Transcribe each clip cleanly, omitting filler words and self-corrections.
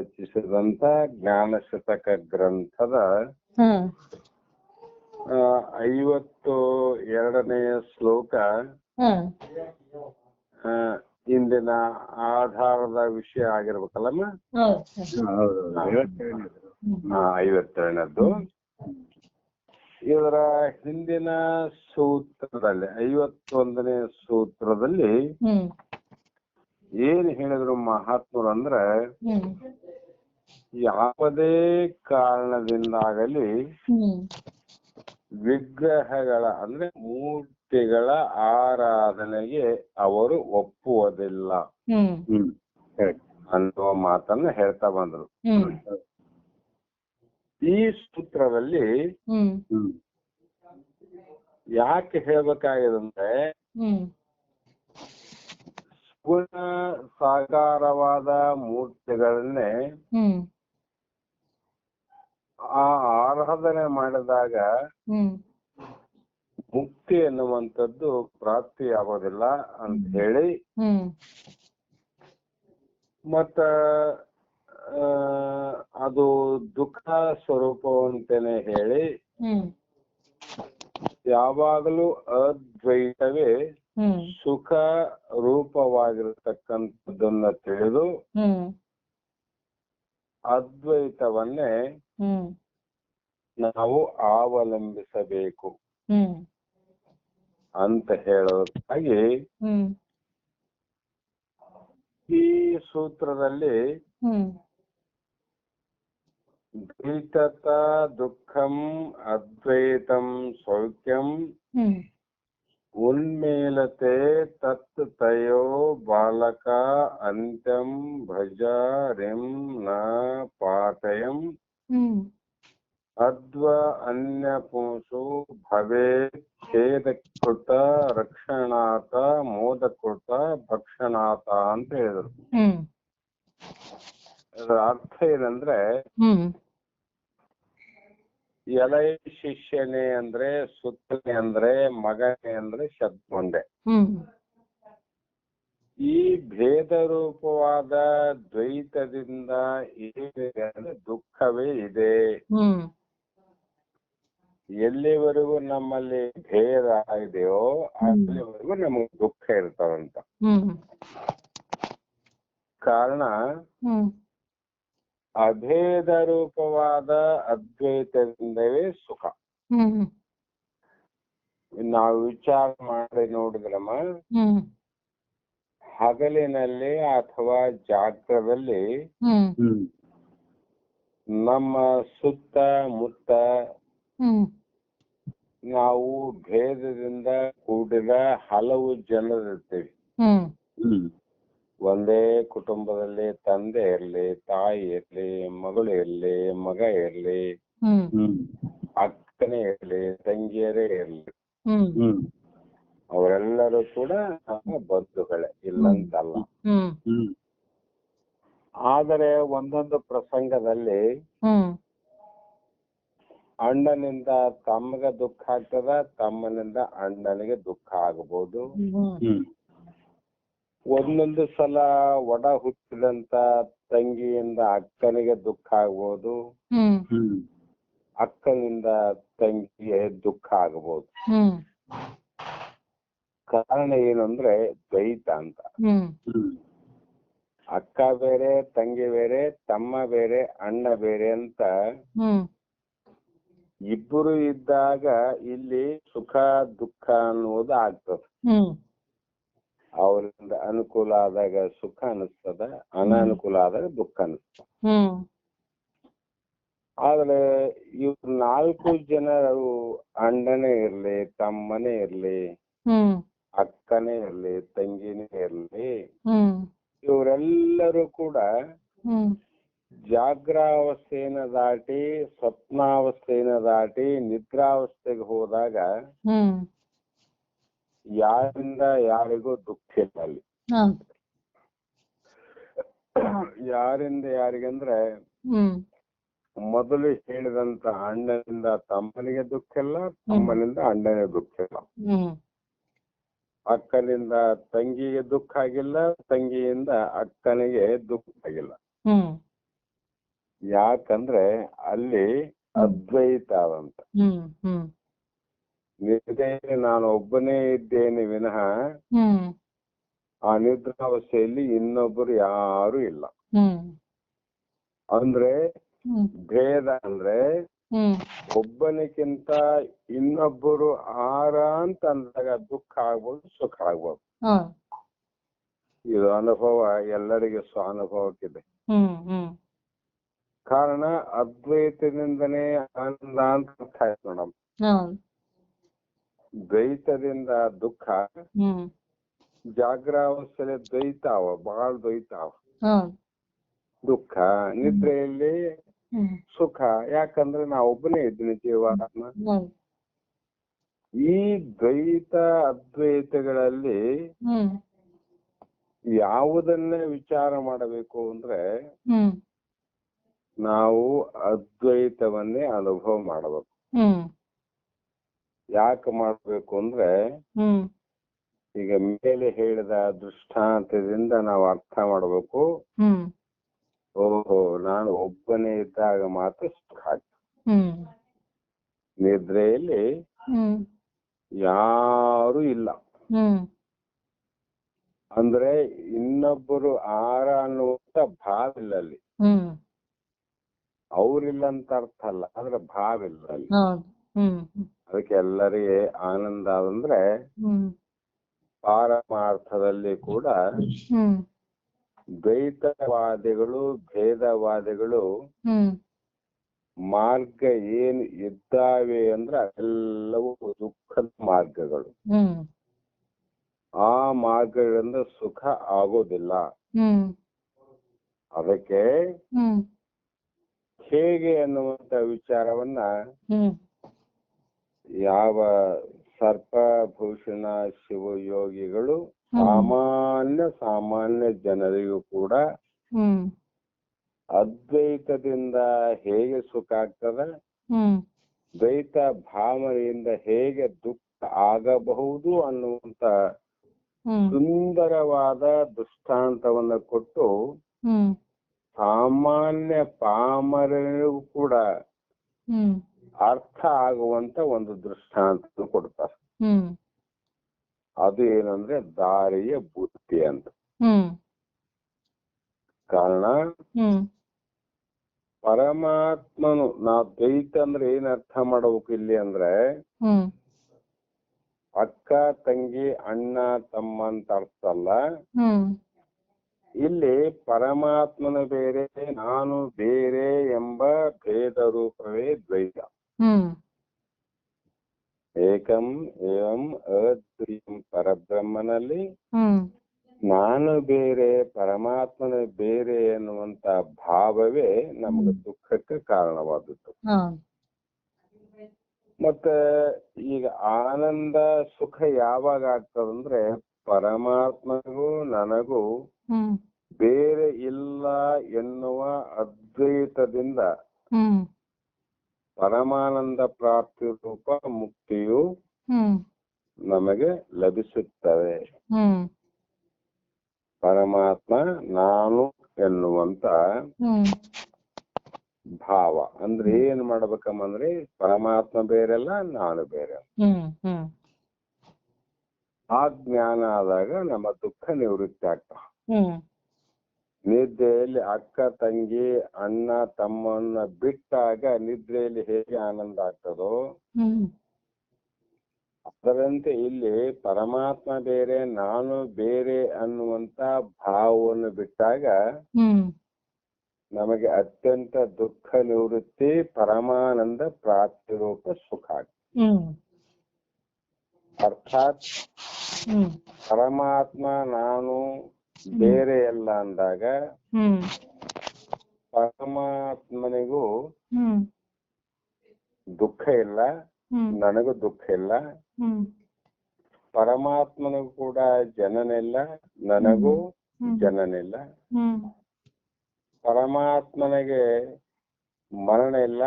ರಚಿಸಿದಂತ ಜ್ಞಾನಶತಕ ಗ್ರಂಥದ 52ನೇ ಶ್ಲೋಕ ಇಂದಿನ ಆಧಾರದ ವಿಷಯ ಆಗಿರ್ಬೇಕಲ್ಲಮ್ಮ. 52ನೇದ್ದು. ಇದರ ಹಿಂದಿನ ಸೂತ್ರದಲ್ಲಿ 51ನೇ ಸೂತ್ರದಲ್ಲಿ ಏನ್ ಹೇಳಿದ್ರು ಮಹಾತ್ಮರು ಅಂದ್ರೆ, ಯಾವುದೇ ಕಾರಣದಿಂದಾಗಲಿ ವಿಗ್ರಹಗಳ ಅಂದ್ರೆ ಮೂರ್ತಿಗಳ ಆರಾಧನೆಗೆ ಅವರು ಒಪ್ಪುವುದಿಲ್ಲ ಅನ್ನುವ ಮಾತನ್ನ ಹೇಳ್ತಾ ಬಂದ್ರು. ಈ ಸೂತ್ರದಲ್ಲಿ ಯಾಕೆ ಹೇಳ್ಬೇಕಾಗಿದೆ, ಗುಣ ಸಾಕಾರವಾದ ಮೂರ್ತಿಗಳನ್ನೇ ಆ ಆರಾಧನೆ ಮಾಡಿದಾಗ ಮುಕ್ತಿ ಎನ್ನುವಂಥದ್ದು ಪ್ರಾಪ್ತಿಯಾಗೋದಿಲ್ಲ ಅಂತ ಹೇಳಿ, ಮತ್ತ ಅದು ದುಃಖ ಸ್ವರೂಪ ಅಂತೇನೆ ಹೇಳಿ, ಯಾವಾಗಲೂ ಅದ್ವೈತವೇ ಸುಖ ರೂಪವಾಗಿರತಕ್ಕಂಥದ್ದನ್ನ ತಿಳಿದು ಅದ್ವೈತವನ್ನೇ ನಾವು ಅವಲಂಬಿಸಬೇಕು ಅಂತ ಹೇಳೋದಾಗಿ ಈ ಸೂತ್ರದಲ್ಲಿ ದ್ವೈತತ ದುಃಖಂ ಅದ್ವೈತಂ ಸೌಖ್ಯಂ ಉನ್ಮೇಲತೆ ತತ್ ತಯೋ ಬಾಲಕ ಅಂತ್ಯಂ ಭಜ ರಿಂ ನ ಪಾಠಯಂ ಅದ್ವ ಅನ್ಯ ಪುಂಸು ಭವೇ ಛೇದಕೃತ ರಕ್ಷಣಾತ ಮೋದಕೃತ ಭಕ್ಷಣಾತ ಅಂತ ಹೇಳಿದ್ರು. ಅದರ ಅರ್ಥ ಏನಂದ್ರೆ, ಎಲೈ ಶಿಷ್ಯನೇ ಅಂದ್ರೆ ಸುತ್ತನೆ ಅಂದ್ರೆ ಮಗನೇ ಅಂದ್ರೆ ಶತ್ರುಂಡೆ. ಈ ಭೇದ ರೂಪವಾದ ದ್ವೈತದಿಂದ ಏನಿದೆ ಅಂದ್ರೆ ದುಃಖವೇ ಇದೆ. ಎಲ್ಲಿವರೆಗೂ ನಮ್ಮಲ್ಲಿ ಭೇದ ಇದೆಯೋ ಅಲ್ಲಿವರೆಗೂ ನಮಗೆ ದುಃಖ ಇರ್ತಾವಂತ. ಕಾರಣ ಅಭೇದ ರೂಪವಾದ ಅದ್ವೈತದಿಂದವೇ ಸುಖ. ನಾವು ವಿಚಾರ ಮಾಡಿ ನೋಡಿದ್ರಮ್ಮ, ಹಗಲಿನಲ್ಲಿ ಅಥವಾ ಜಾಗ್ರದಲ್ಲಿ ನಮ್ಮ ಸುತ್ತ ಮುತ್ತ ನಾವು ಭೇದದಿಂದ ಕೂಡಿದ ಹಲವು ಜನರಿರ್ತೀವಿ. ಒಂದೇ ಕುಟುಂಬದಲ್ಲಿ ತಂದೆ ಇರ್ಲಿ, ತಾಯಿ ಇರ್ಲಿ, ಮಗಳು ಇರ್ಲಿ, ಮಗ ಇರ್ಲಿ, ಅಕ್ಕನೇ ಇರ್ಲಿ, ತಂಗಿಯರೇ ಇರ್ಲಿ, ಅವರೆಲ್ಲರೂ ಕೂಡ ನಮ್ಮ ಬಂಧುಗಳೇ, ಇಲ್ಲಂತಲ್ಲ. ಆದರೆ ಒಂದೊಂದು ಪ್ರಸಂಗದಲ್ಲಿ ಅಣ್ಣನಿಂದ ತಮ್ಮಗೆ ದುಃಖ ಆಗ್ತದ, ತಮ್ಮನಿಂದ ಅಣ್ಣನಿಗೆ ದುಃಖ ಆಗಬಹುದು. ಒಂದೊಂದು ಸಲ ಒಡ ಹುಟ್ಟಿದಂತ ತಂಗಿಯಿಂದ ಅಕ್ಕನಿಗೆ ದುಃಖ ಆಗ್ಬೋದು, ಅಕ್ಕನಿಂದ ತಂಗಿಗೆ ದುಃಖ ಆಗಬಹುದು. ಕಾರಣ ಏನಂದ್ರೆ ದ್ವೈತ ಅಂತ. ಅಕ್ಕ ಬೇರೆ, ತಂಗಿ ಬೇರೆ, ತಮ್ಮ ಬೇರೆ, ಅಣ್ಣ ಬೇರೆ ಅಂತ ಇಬ್ಬರು ಇದ್ದಾಗ ಇಲ್ಲಿ ಸುಖ ದುಃಖ ಅನ್ನುವುದು ಆಗ್ತದೆ. ಅವರಿಂದ ಅನುಕೂಲ ಆದಾಗ ಸುಖ ಅನಿಸ್ತದ, ಅನಾನುಕೂಲ ಆದಾಗ ದುಃಖ ಅನಿಸ್ತದ. ಆದ್ರೆ ಇವ್ರು 4 ಜನರು, ಅಣ್ಣನೇ ಇರ್ಲಿ, ತಮ್ಮನೇ ಇರ್ಲಿ, ಅಕ್ಕನೇ ಇರ್ಲಿ, ತಂಗಿನೇ ಇರ್ಲಿ, ಇವರೆಲ್ಲರೂ ಕೂಡ ಜಾಗ್ರಾವಸ್ಥೆಯನ್ನ ದಾಟಿ ಸ್ವಪ್ನಾವಸ್ಥೆಯನ್ನ ದಾಟಿ ನಿದ್ರಾವಸ್ಥೆಗೆ ಹೋದಾಗ ಯಾರಿಂದ ಯಾರಿಗೂ ದುಃಖ ಇಲ್ಲ ಅಲ್ಲಿ. ಯಾರಿಂದ ಯಾರಿಗಂದ್ರೆ ಮೊದಲು ಹೇಳಿದಂತ ಅಣ್ಣನಿಂದ ತಮ್ಮನಿಗೆ ದುಃಖ ಇಲ್ಲ, ತಮ್ಮನಿಂದ ಅಣ್ಣನಿಗೆ ದುಃಖ ಇಲ್ಲ, ಅಕ್ಕನಿಂದ ತಂಗಿಗೆ ದುಃಖ ಆಗಿಲ್ಲ, ತಂಗಿಯಿಂದ ಅಕ್ಕನಿಗೆ ದುಃಖ ಆಗಿಲ್ಲ. ಯಾಕಂದ್ರೆ ಅಲ್ಲಿ ಅದ್ವೈತ ಅಂತ. ನಿದ್ರೆಯಲ್ಲಿ ನಾನು ಒಬ್ಬನೇ ಇದ್ದೇನೆ ವಿನಃ ಆ ನಿದ್ರಾವಸ್ಥೆಯಲ್ಲಿ ಇನ್ನೊಬ್ಬರು ಯಾರು ಇಲ್ಲ. ಅಂದ್ರೆ ಭೇದ ಅಂದ್ರೆ ಒಬ್ಬನಿಗಿಂತ ಇನ್ನೊಬ್ಬರು ಆರ ಅಂತ ಅಂದಾಗ ದುಃಖ ಆಗ್ಬೋದು, ಸುಖ ಆಗ್ಬೋದು. ಇದು ಅನುಭವ ಎಲ್ಲರಿಗೆ ಸ್ವಾನುಭವಕ್ಕಿದೆ. ಕಾರಣ ಅದ್ವೈತದಿಂದನೇ ಆನಂದ ಅಂತ ಅರ್ಥ ಆಯ್ತು ಮೇಡಮ್. ದ್ವೈತದಿಂದ ದುಃಖ, ಜಾಗ್ರಾವಸ್ಥೆಯಲ್ಲಿ ದ್ವೈತ ಅವ, ಬಹಳ ದ್ವೈತ ಅವ, ದುಃಖ. ನಿದ್ರೆಯಲ್ಲಿ ಸುಖ, ಯಾಕಂದ್ರೆ ನಾ ಒಬ್ಬನೇ ಇದ್ದೀನಿ ಜೀವಾತ್ಮ. ಈ ದ್ವೈತ ಅದ್ವೈತಗಳಲ್ಲಿ ಯಾವುದನ್ನೇ ವಿಚಾರ ಮಾಡಬೇಕು ಅಂದ್ರೆ ನಾವು ಅದ್ವೈತವನ್ನೇ ಅನುಭವ ಮಾಡಬೇಕು. ಯಾಕೆ ಮಾಡಬೇಕು ಅಂದ್ರೆ ಈಗ ಮೇಲೆ ಹೇಳಿದ ದೃಷ್ಟಾಂತದಿಂದ ನಾವು ಅರ್ಥ ಮಾಡಬೇಕು. ಓಹೋ, ನಾನು ಒಬ್ಬನೇ ಇದ್ದಾಗ ಮಾತ್ರ ಸುಖ ಆಗ್ತದೆ. ನಿದ್ರೆಯಲ್ಲಿ ಯಾರು ಇಲ್ಲ ಅಂದ್ರೆ ಇನ್ನೊಬ್ಬರು ಆರ ಅನ್ನುವಂತ ಭಾವ ಇಲ್ಲ ಅಲ್ಲಿ. ಅವ್ರಿಲ್ಲ ಅಂತ ಅರ್ಥ ಅಲ್ಲ, ಆದ್ರೆ ಭಾವ ಇಲ್ಲ ಅಲ್ಲಿ. ಅದಕ್ಕೆ ಎಲ್ಲರಿಗೆ ಆನಂದ ಅಂದ್ರೆ ಪಾರಮಾರ್ಥದಲ್ಲಿ ಕೂಡ ದ್ವೈತವಾದಿಗಳು, ಭೇದವಾದಿಗಳು ಮಾರ್ಗ ಏನು ಇದ್ದಾವೆ ಅಂದ್ರೆ ಎಲ್ಲವೂ ದುಃಖದ ಮಾರ್ಗಗಳು. ಆ ಮಾರ್ಗಗಳಿಂದ ಸುಖ ಆಗೋದಿಲ್ಲ. ಅದಕ್ಕೆ ಹೇಗೆ ಅನ್ನುವಂತ ವಿಚಾರವನ್ನ ಯಾವ ಸರ್ಪಭೂಷಣ ಶಿವಯೋಗಿಗಳು ಸಾಮಾನ್ಯ ಜನರಿಗೂ ಕೂಡ ಅದ್ವೈತದಿಂದ ಹೇಗೆ ಸುಖ ಆಗ್ತದೆ, ದ್ವೈತ ಭಾವನೆಯಿಂದ ಹೇಗೆ ದುಃಖ ಆಗಬಹುದು ಅನ್ನುವಂತ ಸುಂದರವಾದ ದೃಷ್ಟಾಂತವನ್ನ ಕೊಟ್ಟು ಸಾಮಾನ್ಯ ಪಾಮರನಿಗೂ ಕೂಡ ಅರ್ಥ ಆಗುವಂತ ಒಂದು ದೃಷ್ಟಾಂತ ಕೊಡ್ತಾರೆ. ಅದು ಏನಂದ್ರೆ ದಾರಿಯ ಬುದ್ಧಿ ಅಂತ. ಕಾರಣ ಪರಮಾತ್ಮನು, ನಾವು ದ್ವೈತ ಅಂದ್ರೆ ಏನ್ ಅರ್ಥ ಮಾಡಬೇಕು ಇಲ್ಲಿ ಅಂದ್ರೆ ಅಕ್ಕ ತಂಗಿ ಅಣ್ಣ ತಮ್ಮ ಅಂತ ಅರ್ಥ ಅಲ್ಲ. ಇಲ್ಲಿ ಪರಮಾತ್ಮನ ಬೇರೆ, ನಾನು ಬೇರೆ ಎಂಬ ಭೇದ ರೂಪವೇ ದ್ವೈತ. ಏಕಂ ಏವಂ ಅದ್ವೈತಂ ಪರಬ್ರಹ್ಮನಲ್ಲಿ ನಾನು ಬೇರೆ, ಪರಮಾತ್ಮನ ಬೇರೆ ಎನ್ನುವಂತ ಭಾವವೇ ನಮಗೆ ದುಃಖಕ್ಕೆ ಕಾರಣವಾದದ್ದು. ಮತ್ತೆ ಈಗ ಆನಂದ ಸುಖ ಯಾವಾಗ ಆಗ್ತದಂದ್ರೆ ಪರಮಾತ್ಮನಿಗೂ ನನಗೂ ಬೇರೆ ಇಲ್ಲ ಎನ್ನುವ ಅದ್ವೈತದಿಂದ ಪರಮಾನಂದ ಪ್ರಾಪ್ತಿ ರೂಪ ಮುಕ್ತಿಯು ನಮಗೆ ಲಭಿಸುತ್ತವೆ. ಪರಮಾತ್ಮ ನಾನು ಎನ್ನುವಂತ ಭಾವ ಅಂದ್ರೆ ಏನ್ ಮಾಡ್ಬೇಕಂದ್ರೆ ಪರಮಾತ್ಮ ಬೇರೆಲ್ಲ, ನಾನು ಬೇರೆ. ಆ ಜ್ಞಾನ ಆದಾಗ ನಮ್ಮ ದುಃಖ ನಿವೃತ್ತಿ ಆಗ್ತಾವ. ನಿದ್ರೆಯಲ್ಲಿ ಅಕ್ಕ ತಂಗಿ ಅಣ್ಣ ತಮ್ಮನ್ನ ಬಿಟ್ಟಾಗ ನಿದ್ರೆಯಲ್ಲಿ ಹೇಗೆ ಆನಂದ ಆಗ್ತದೋ ಅದರಂತೆ ಇಲ್ಲಿ ಪರಮಾತ್ಮ ಬೇರೆ, ನಾನು ಬೇರೆ ಅನ್ನುವಂತ ಭಾವವನ್ನು ಬಿಟ್ಟಾಗ ನಮಗೆ ಅತ್ಯಂತ ದುಃಖ ನಿವೃತ್ತಿ, ಪರಮಾನಂದ ಪ್ರಾಪ್ತಿ ರೂಪ ಸುಖ ಆಗ್ತದೆ. ಅರ್ಥಾತ್ ಪರಮಾತ್ಮ ನಾನು ಬೇರೆ ಎಲ್ಲ ಅಂದಾಗ ಪರಮಾತ್ಮನಿಗೂ ದುಃಖ ಇಲ್ಲ, ನನಗೂ ದುಃಖ ಇಲ್ಲ. ಪರಮಾತ್ಮನಿಗೂ ಕೂಡ ಜನನಿಲ್ಲ, ನನಗೂ ಜನನಿಲ್ಲ. ಪರಮಾತ್ಮನಿಗೆ ಮರಣ ಇಲ್ಲ,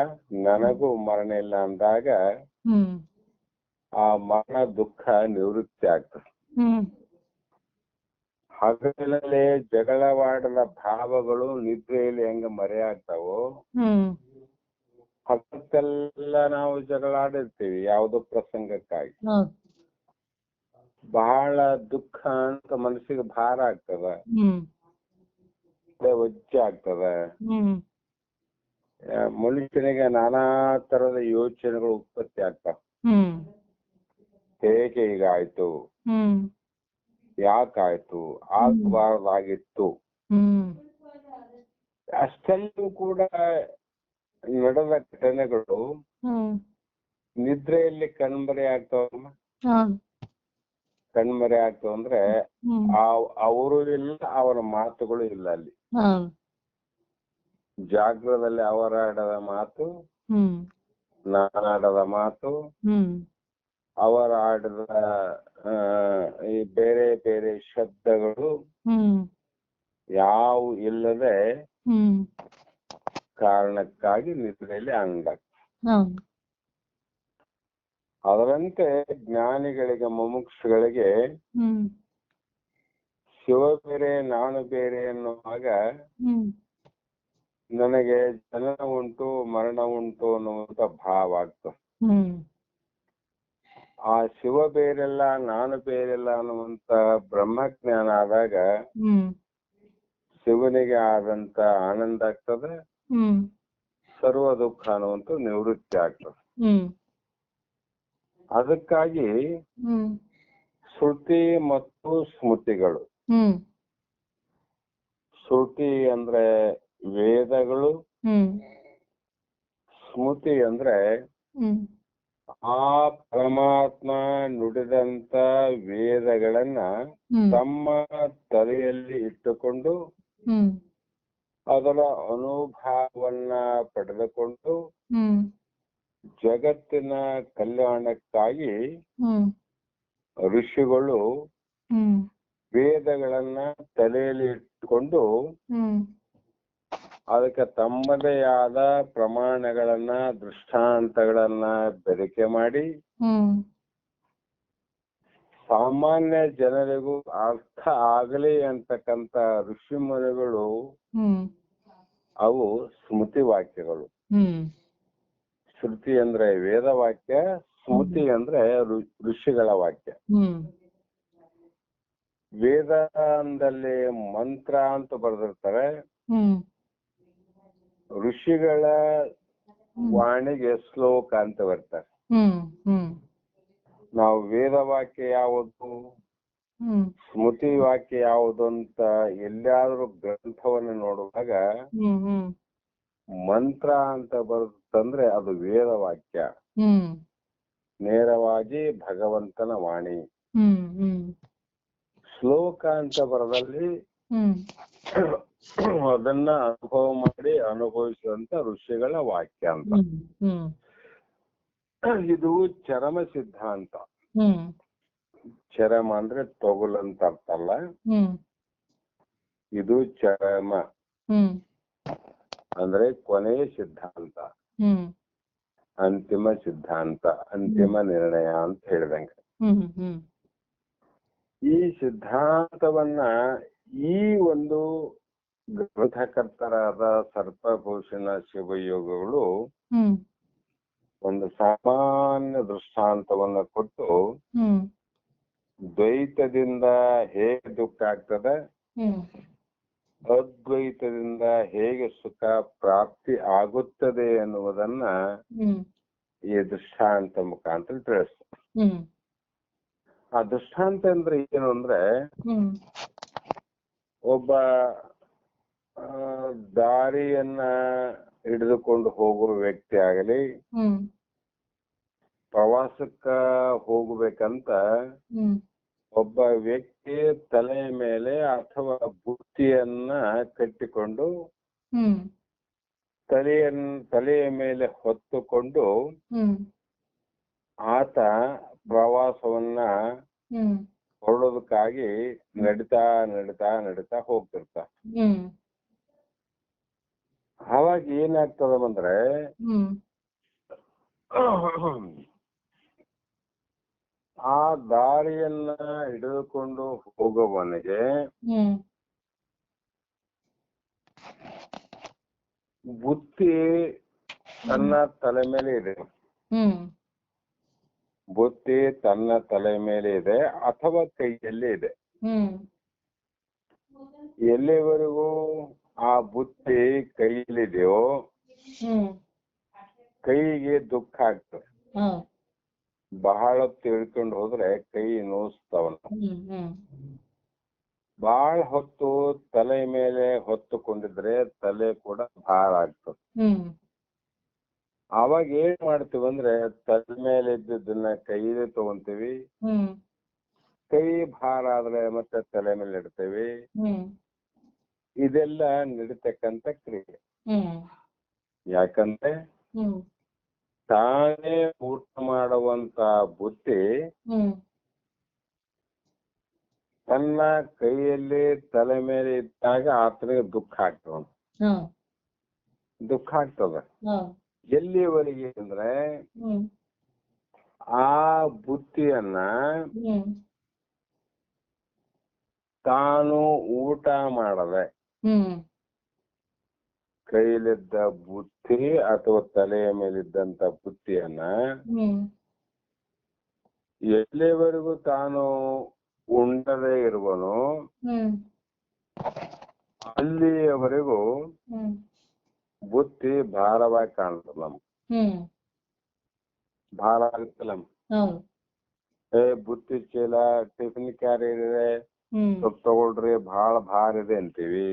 ನನಗೂ ಮರಣ ಇಲ್ಲ ಅಂದಾಗ ಆ ಮರಣ ದುಃಖ ನಿವೃತ್ತಿ ಆಗ್ತದೆ. ಹಗಲಲ್ಲೇ ಜಗಳವಾಡದ ಭಾವಗಳು ನಿದ್ರೆಯಲ್ಲಿ ಹೆಂಗ ಮರೆಯಾಗ್ತಾವೋ ಹಗತ್ತೆಲ್ಲ ನಾವು ಜಗಳಾಡಿರ್ತೀವಿ ಯಾವುದೋ ಪ್ರಸಂಗಕ್ಕಾಗಿ. ಬಹಳ ದುಃಖ ಅಂತ ಮನಸ್ಸಿಗೆ ಭಾರ ಆಗ್ತದ, ಒಜ್ಜೆ ಆಗ್ತದ. ಮನುಷ್ಯನಿಗೆ ನಾನಾ ತರದ ಯೋಚನೆಗಳು ಉತ್ಪತ್ತಿ ಆಗ್ತಾವ. ಹೇಗೆ ಹೀಗಾಯ್ತು, ಯಾಕಾಯ್ತು, ಆಗಬಾರ್ದಾಗಿತ್ತು. ಅಷ್ಟೆಲ್ಲೂ ಕೂಡ ನಡೆದ ಘಟನೆಗಳು ನಿದ್ರೆಯಲ್ಲಿ ಕಣ್ಮರೆ ಆಗ್ತಾವಮ್ಮ. ಕಣ್ಮರೆ ಆಗ್ತಾವ ಅಂದ್ರೆ ಅವರು ಇಲ್ಲ, ಅವರ ಮಾತುಗಳು ಇಲ್ಲ ಅಲ್ಲಿ. ಜಾಗೃತದಲ್ಲಿ ಅವರಾಡದ ಮಾತು, ನಾನಾಡದ ಮಾತು, ಅವರ ಆಡಿದ ಈ ಬೇರೆ ಬೇರೆ ಶಬ್ದಗಳು ಯಾವ ಇಲ್ಲದೆ ಕಾರಣಕ್ಕಾಗಿ ನಿದ್ರೆಯಲ್ಲಿ ಹಂಗಾಗ್ತದೆ. ಅದರಂತೆ ಜ್ಞಾನಿಗಳಿಗೆ ಮುಮುಕ್ಷುಗಳಿಗೆ ಶಿವ ಬೇರೆ ನಾನು ಬೇರೆ ಎನ್ನುವಾಗ ನನಗೆ ಜನನ ಉಂಟು ಮರಣ ಉಂಟು ಅನ್ನುವಂತ ಭಾವ ಆಗ್ತದೆ. ಆ ಶಿವ ಬೇರೆಲ್ಲ ನಾನು ಬೇರೆಲ್ಲ ಅನ್ನುವಂತ ಬ್ರಹ್ಮಜ್ಞಾನ ಆದಾಗ ಶಿವನಿಗೆ ಆದಂತ ಆನಂದ ಆಗ್ತದೆ, ಸರ್ವ ದುಃಖ ಅನ್ನುವಂತ ನಿವೃತ್ತಿ ಆಗ್ತದೆ. ಅದಕ್ಕಾಗಿ ಶ್ರುತಿ ಮತ್ತು ಸ್ಮೃತಿಗಳು, ಶ್ರುತಿ ಅಂದ್ರೆ ವೇದಗಳು, ಸ್ಮೃತಿ ಅಂದ್ರೆ ಆ ಪರಮಾತ್ಮ ನುಡಿದಂತ ವೇದಗಳನ್ನ ತಮ್ಮ ತಲೆಯಲ್ಲಿ ಇಟ್ಟುಕೊಂಡು ಅದರ ಅನುಭವವನ್ನ ಪಡೆದುಕೊಂಡು ಜಗತ್ತಿನ ಕಲ್ಯಾಣಕ್ಕಾಗಿ ಋಷಿಗಳು ವೇದಗಳನ್ನ ತಲೆಯಲ್ಲಿ ಇಟ್ಟುಕೊಂಡು ಅದಕ್ಕೆ ತಮ್ಮದೇ ಆದ ಪ್ರಮಾಣಗಳನ್ನ ದೃಷ್ಟಾಂತಗಳನ್ನ ಬೆರಕೆ ಮಾಡಿ ಸಾಮಾನ್ಯ ಜನರಿಗೂ ಅರ್ಥ ಆಗಲಿ ಅಂತಕ್ಕಂತ ಋಷಿ ಮುನಿಗಳು ಅವು ಸ್ಮೃತಿ ವಾಕ್ಯಗಳು. ಶ್ರುತಿ ಅಂದ್ರೆ ವೇದ ವಾಕ್ಯ, ಸ್ಮೃತಿ ಅಂದ್ರೆ ಋಷಿಗಳ ವಾಕ್ಯ. ವೇದದಲ್ಲಿ ಮಂತ್ರ ಅಂತ ಬರೆದಿರ್ತಾರೆ, ಋಷಿಗಳ ವಾಣಿಗೆ ಶ್ಲೋಕ ಅಂತ ಬರ್ತಾರೆ. ನಾವು ವೇದ ವಾಕ್ಯ ಯಾವುದು, ಸ್ಮೃತಿ ವಾಕ್ಯ ಯಾವುದು ಅಂತ ಎಲ್ಲಾದ್ರೂ ಗ್ರಂಥವನ್ನು ನೋಡುವಾಗ ಮಂತ್ರ ಅಂತ ಬರುತ್ತಂದ್ರೆ ಅದು ವೇದ ವಾಕ್ಯ, ನೇರವಾಗಿ ಭಗವಂತನ ವಾಣಿ. ಶ್ಲೋಕ ಅಂತ ಬರದಲ್ಲಿ ಅದನ್ನ ಅನುಭವ ಮಾಡಿ ಅನುಭವಿಸುವಂತ ಋಷಿಗಳ ವಾಕ್ಯ ಅಂತ. ಇದು ಚರಮ ಸಿದ್ಧಾಂತ. ಚರಮ ಅಂದ್ರೆ ತೊಗಲಂತ ಅರ್ಥ ಅಲ್ಲ, ಇದು ಚರಮ ಅಂದ್ರೆ ಕೊನೆಯ ಸಿದ್ಧಾಂತ, ಅಂತಿಮ ಸಿದ್ಧಾಂತ, ಅಂತಿಮ ನಿರ್ಣಯ ಅಂತ ಹೇಳಿದಂಗೆ. ಈ ಸಿದ್ಧಾಂತವನ್ನ ಈ ಒಂದು ಗ್ರಂಥಕರ್ತರಾದ ಸರ್ಪಭೂಷಣ ಶಿವಯೋಗಿಗಳು ಒಂದು ಸಾಮಾನ್ಯ ದೃಷ್ಟಾಂತವನ್ನ ಕೊಟ್ಟು ದ್ವೈತದಿಂದ ಹೇಗೆ ದುಃಖ ಆಗ್ತದೆ, ಅದ್ವೈತದಿಂದ ಹೇಗೆ ಸುಖ ಪ್ರಾಪ್ತಿ ಆಗುತ್ತದೆ ಎನ್ನುವುದನ್ನ ಈ ದೃಷ್ಟಾಂತ ಮುಖಾಂತರ ತಿಳಿಸ್ತಾರೆ. ಆ ದೃಷ್ಟಾಂತ ಅಂದ್ರೆ ಏನು ಅಂದ್ರೆ, ಒಬ್ಬ ದಾರಿಯನ್ನ ಹಿಡಿದುಕೊಂಡು ಹೋಗುವ ವ್ಯಕ್ತಿ ಆಗಲಿ, ಪ್ರವಾಸಕ್ಕ ಹೋಗ್ಬೇಕಂತ ಒಬ್ಬ ವ್ಯಕ್ತಿ ತಲೆಯ ಮೇಲೆ ಅಥವಾ ಬುತ್ತಿಯನ್ನ ಕಟ್ಟಿಕೊಂಡು ತಲೆಯ ಮೇಲೆ ಹೊತ್ತುಕೊಂಡು ಆತ ಪ್ರವಾಸವನ್ನ ಹೊರಡೋದಕ್ಕಾಗಿ ನಡಿತಾ ನಡಿತಾ ನಡಿತಾ ಹೋಗ್ತಿರ್ತ. ಅವಾಗ ಏನಾಗ್ತದ ಅಂದ್ರೆ ಆ ದಾರಿಯನ್ನ ಹಿಡಿದುಕೊಂಡು ಹೋಗುವವನಿಗೆ ಬುತ್ತಿ ತನ್ನ ತಲೆ ಮೇಲೆ ಇದೆ. ಬುತ್ತಿ ತನ್ನ ತಲೆ ಮೇಲೆ ಇದೆ ಅಥವಾ ಕೈಯಲ್ಲಿ ಇದೆ. ಎಲ್ಲಿವರೆಗೂ ಆ ಬುತ್ತಿ ಕೈಯಲ್ಲಿದೆಯೋ ಕೈಗೆ ದುಃಖ ಆಗ್ತದೆ. ಬಹಳ ತಿಳ್ಕೊಂಡು ಹೋದ್ರೆ ಕೈ ನೋಯಿಸ್ತಾವ. ಬಹಳ ಹೊತ್ತು ತಲೆ ಮೇಲೆ ಹೊತ್ತುಕೊಂಡಿದ್ರೆ ತಲೆ ಕೂಡ ಭಾರ ಆಗ್ತದೆ. ಅವಾಗ ಏನ್ ಮಾಡ್ತೀವಿ ಅಂದ್ರೆ ತಲೆ ಮೇಲೆ ಇದ್ದದನ್ನ ಕೈಯಲ್ಲಿ ತಗೊಂತೀವಿ. ಕೈ ಭಾರ ಆದ್ರೆ ಮತ್ತೆ ತಲೆ ಮೇಲೆ ಇಡ್ತೇವಿ. ಇದೆಲ್ಲ ನಡೀತಕ್ಕಂತ ಕ್ರಿಯೆ. ಯಾಕಂದ್ರೆ ತಾನೇ ಊಟ ಮಾಡುವಂತ ಬುತ್ತಿ ತನ್ನ ಕೈಯಲ್ಲಿ ತಲೆ ಮೇಲೆ ಇದ್ದಾಗ ಆತನಿಗೆ ದುಃಖ ಆಗ್ತದ. ದುಃಖ ಆಗ್ತದ ಎಲ್ಲಿವರೆಗೆ ಅಂದ್ರೆ ಆ ಬುತ್ತಿಯನ್ನ ತಾನು ಊಟ ಮಾಡದೆ ಕೈಲಿದ್ದ ಬುತ್ತಿ ಅಥವಾ ತಲೆಯ ಮೇಲಿದ್ದಂತ ಬುತ್ತಿಯನ್ನ ಎಲ್ಲಿವರೆಗೂ ತಾನು ಉಂಡದೇ ಇರುವನು ಅಲ್ಲಿಯವರೆಗೂ ಬುತ್ತಿ ಭಾರವಾಗಿ ಕಾಣ್ತದ. ನಮ್ಗೆ ಭಾರ ಆಗುತ್ತಲ್ಲ. ಬುತ್ತಿ ಚೀಲ ಟಿಫಿನ್ ಕ್ಯಾರಿಯರ್ ಇದೆ, ಸ್ವಲ್ಪ ತಗೊಳ್ರಿ ಬಹಳ ಭಾರ ಇದೆ ಅಂತೀವಿ.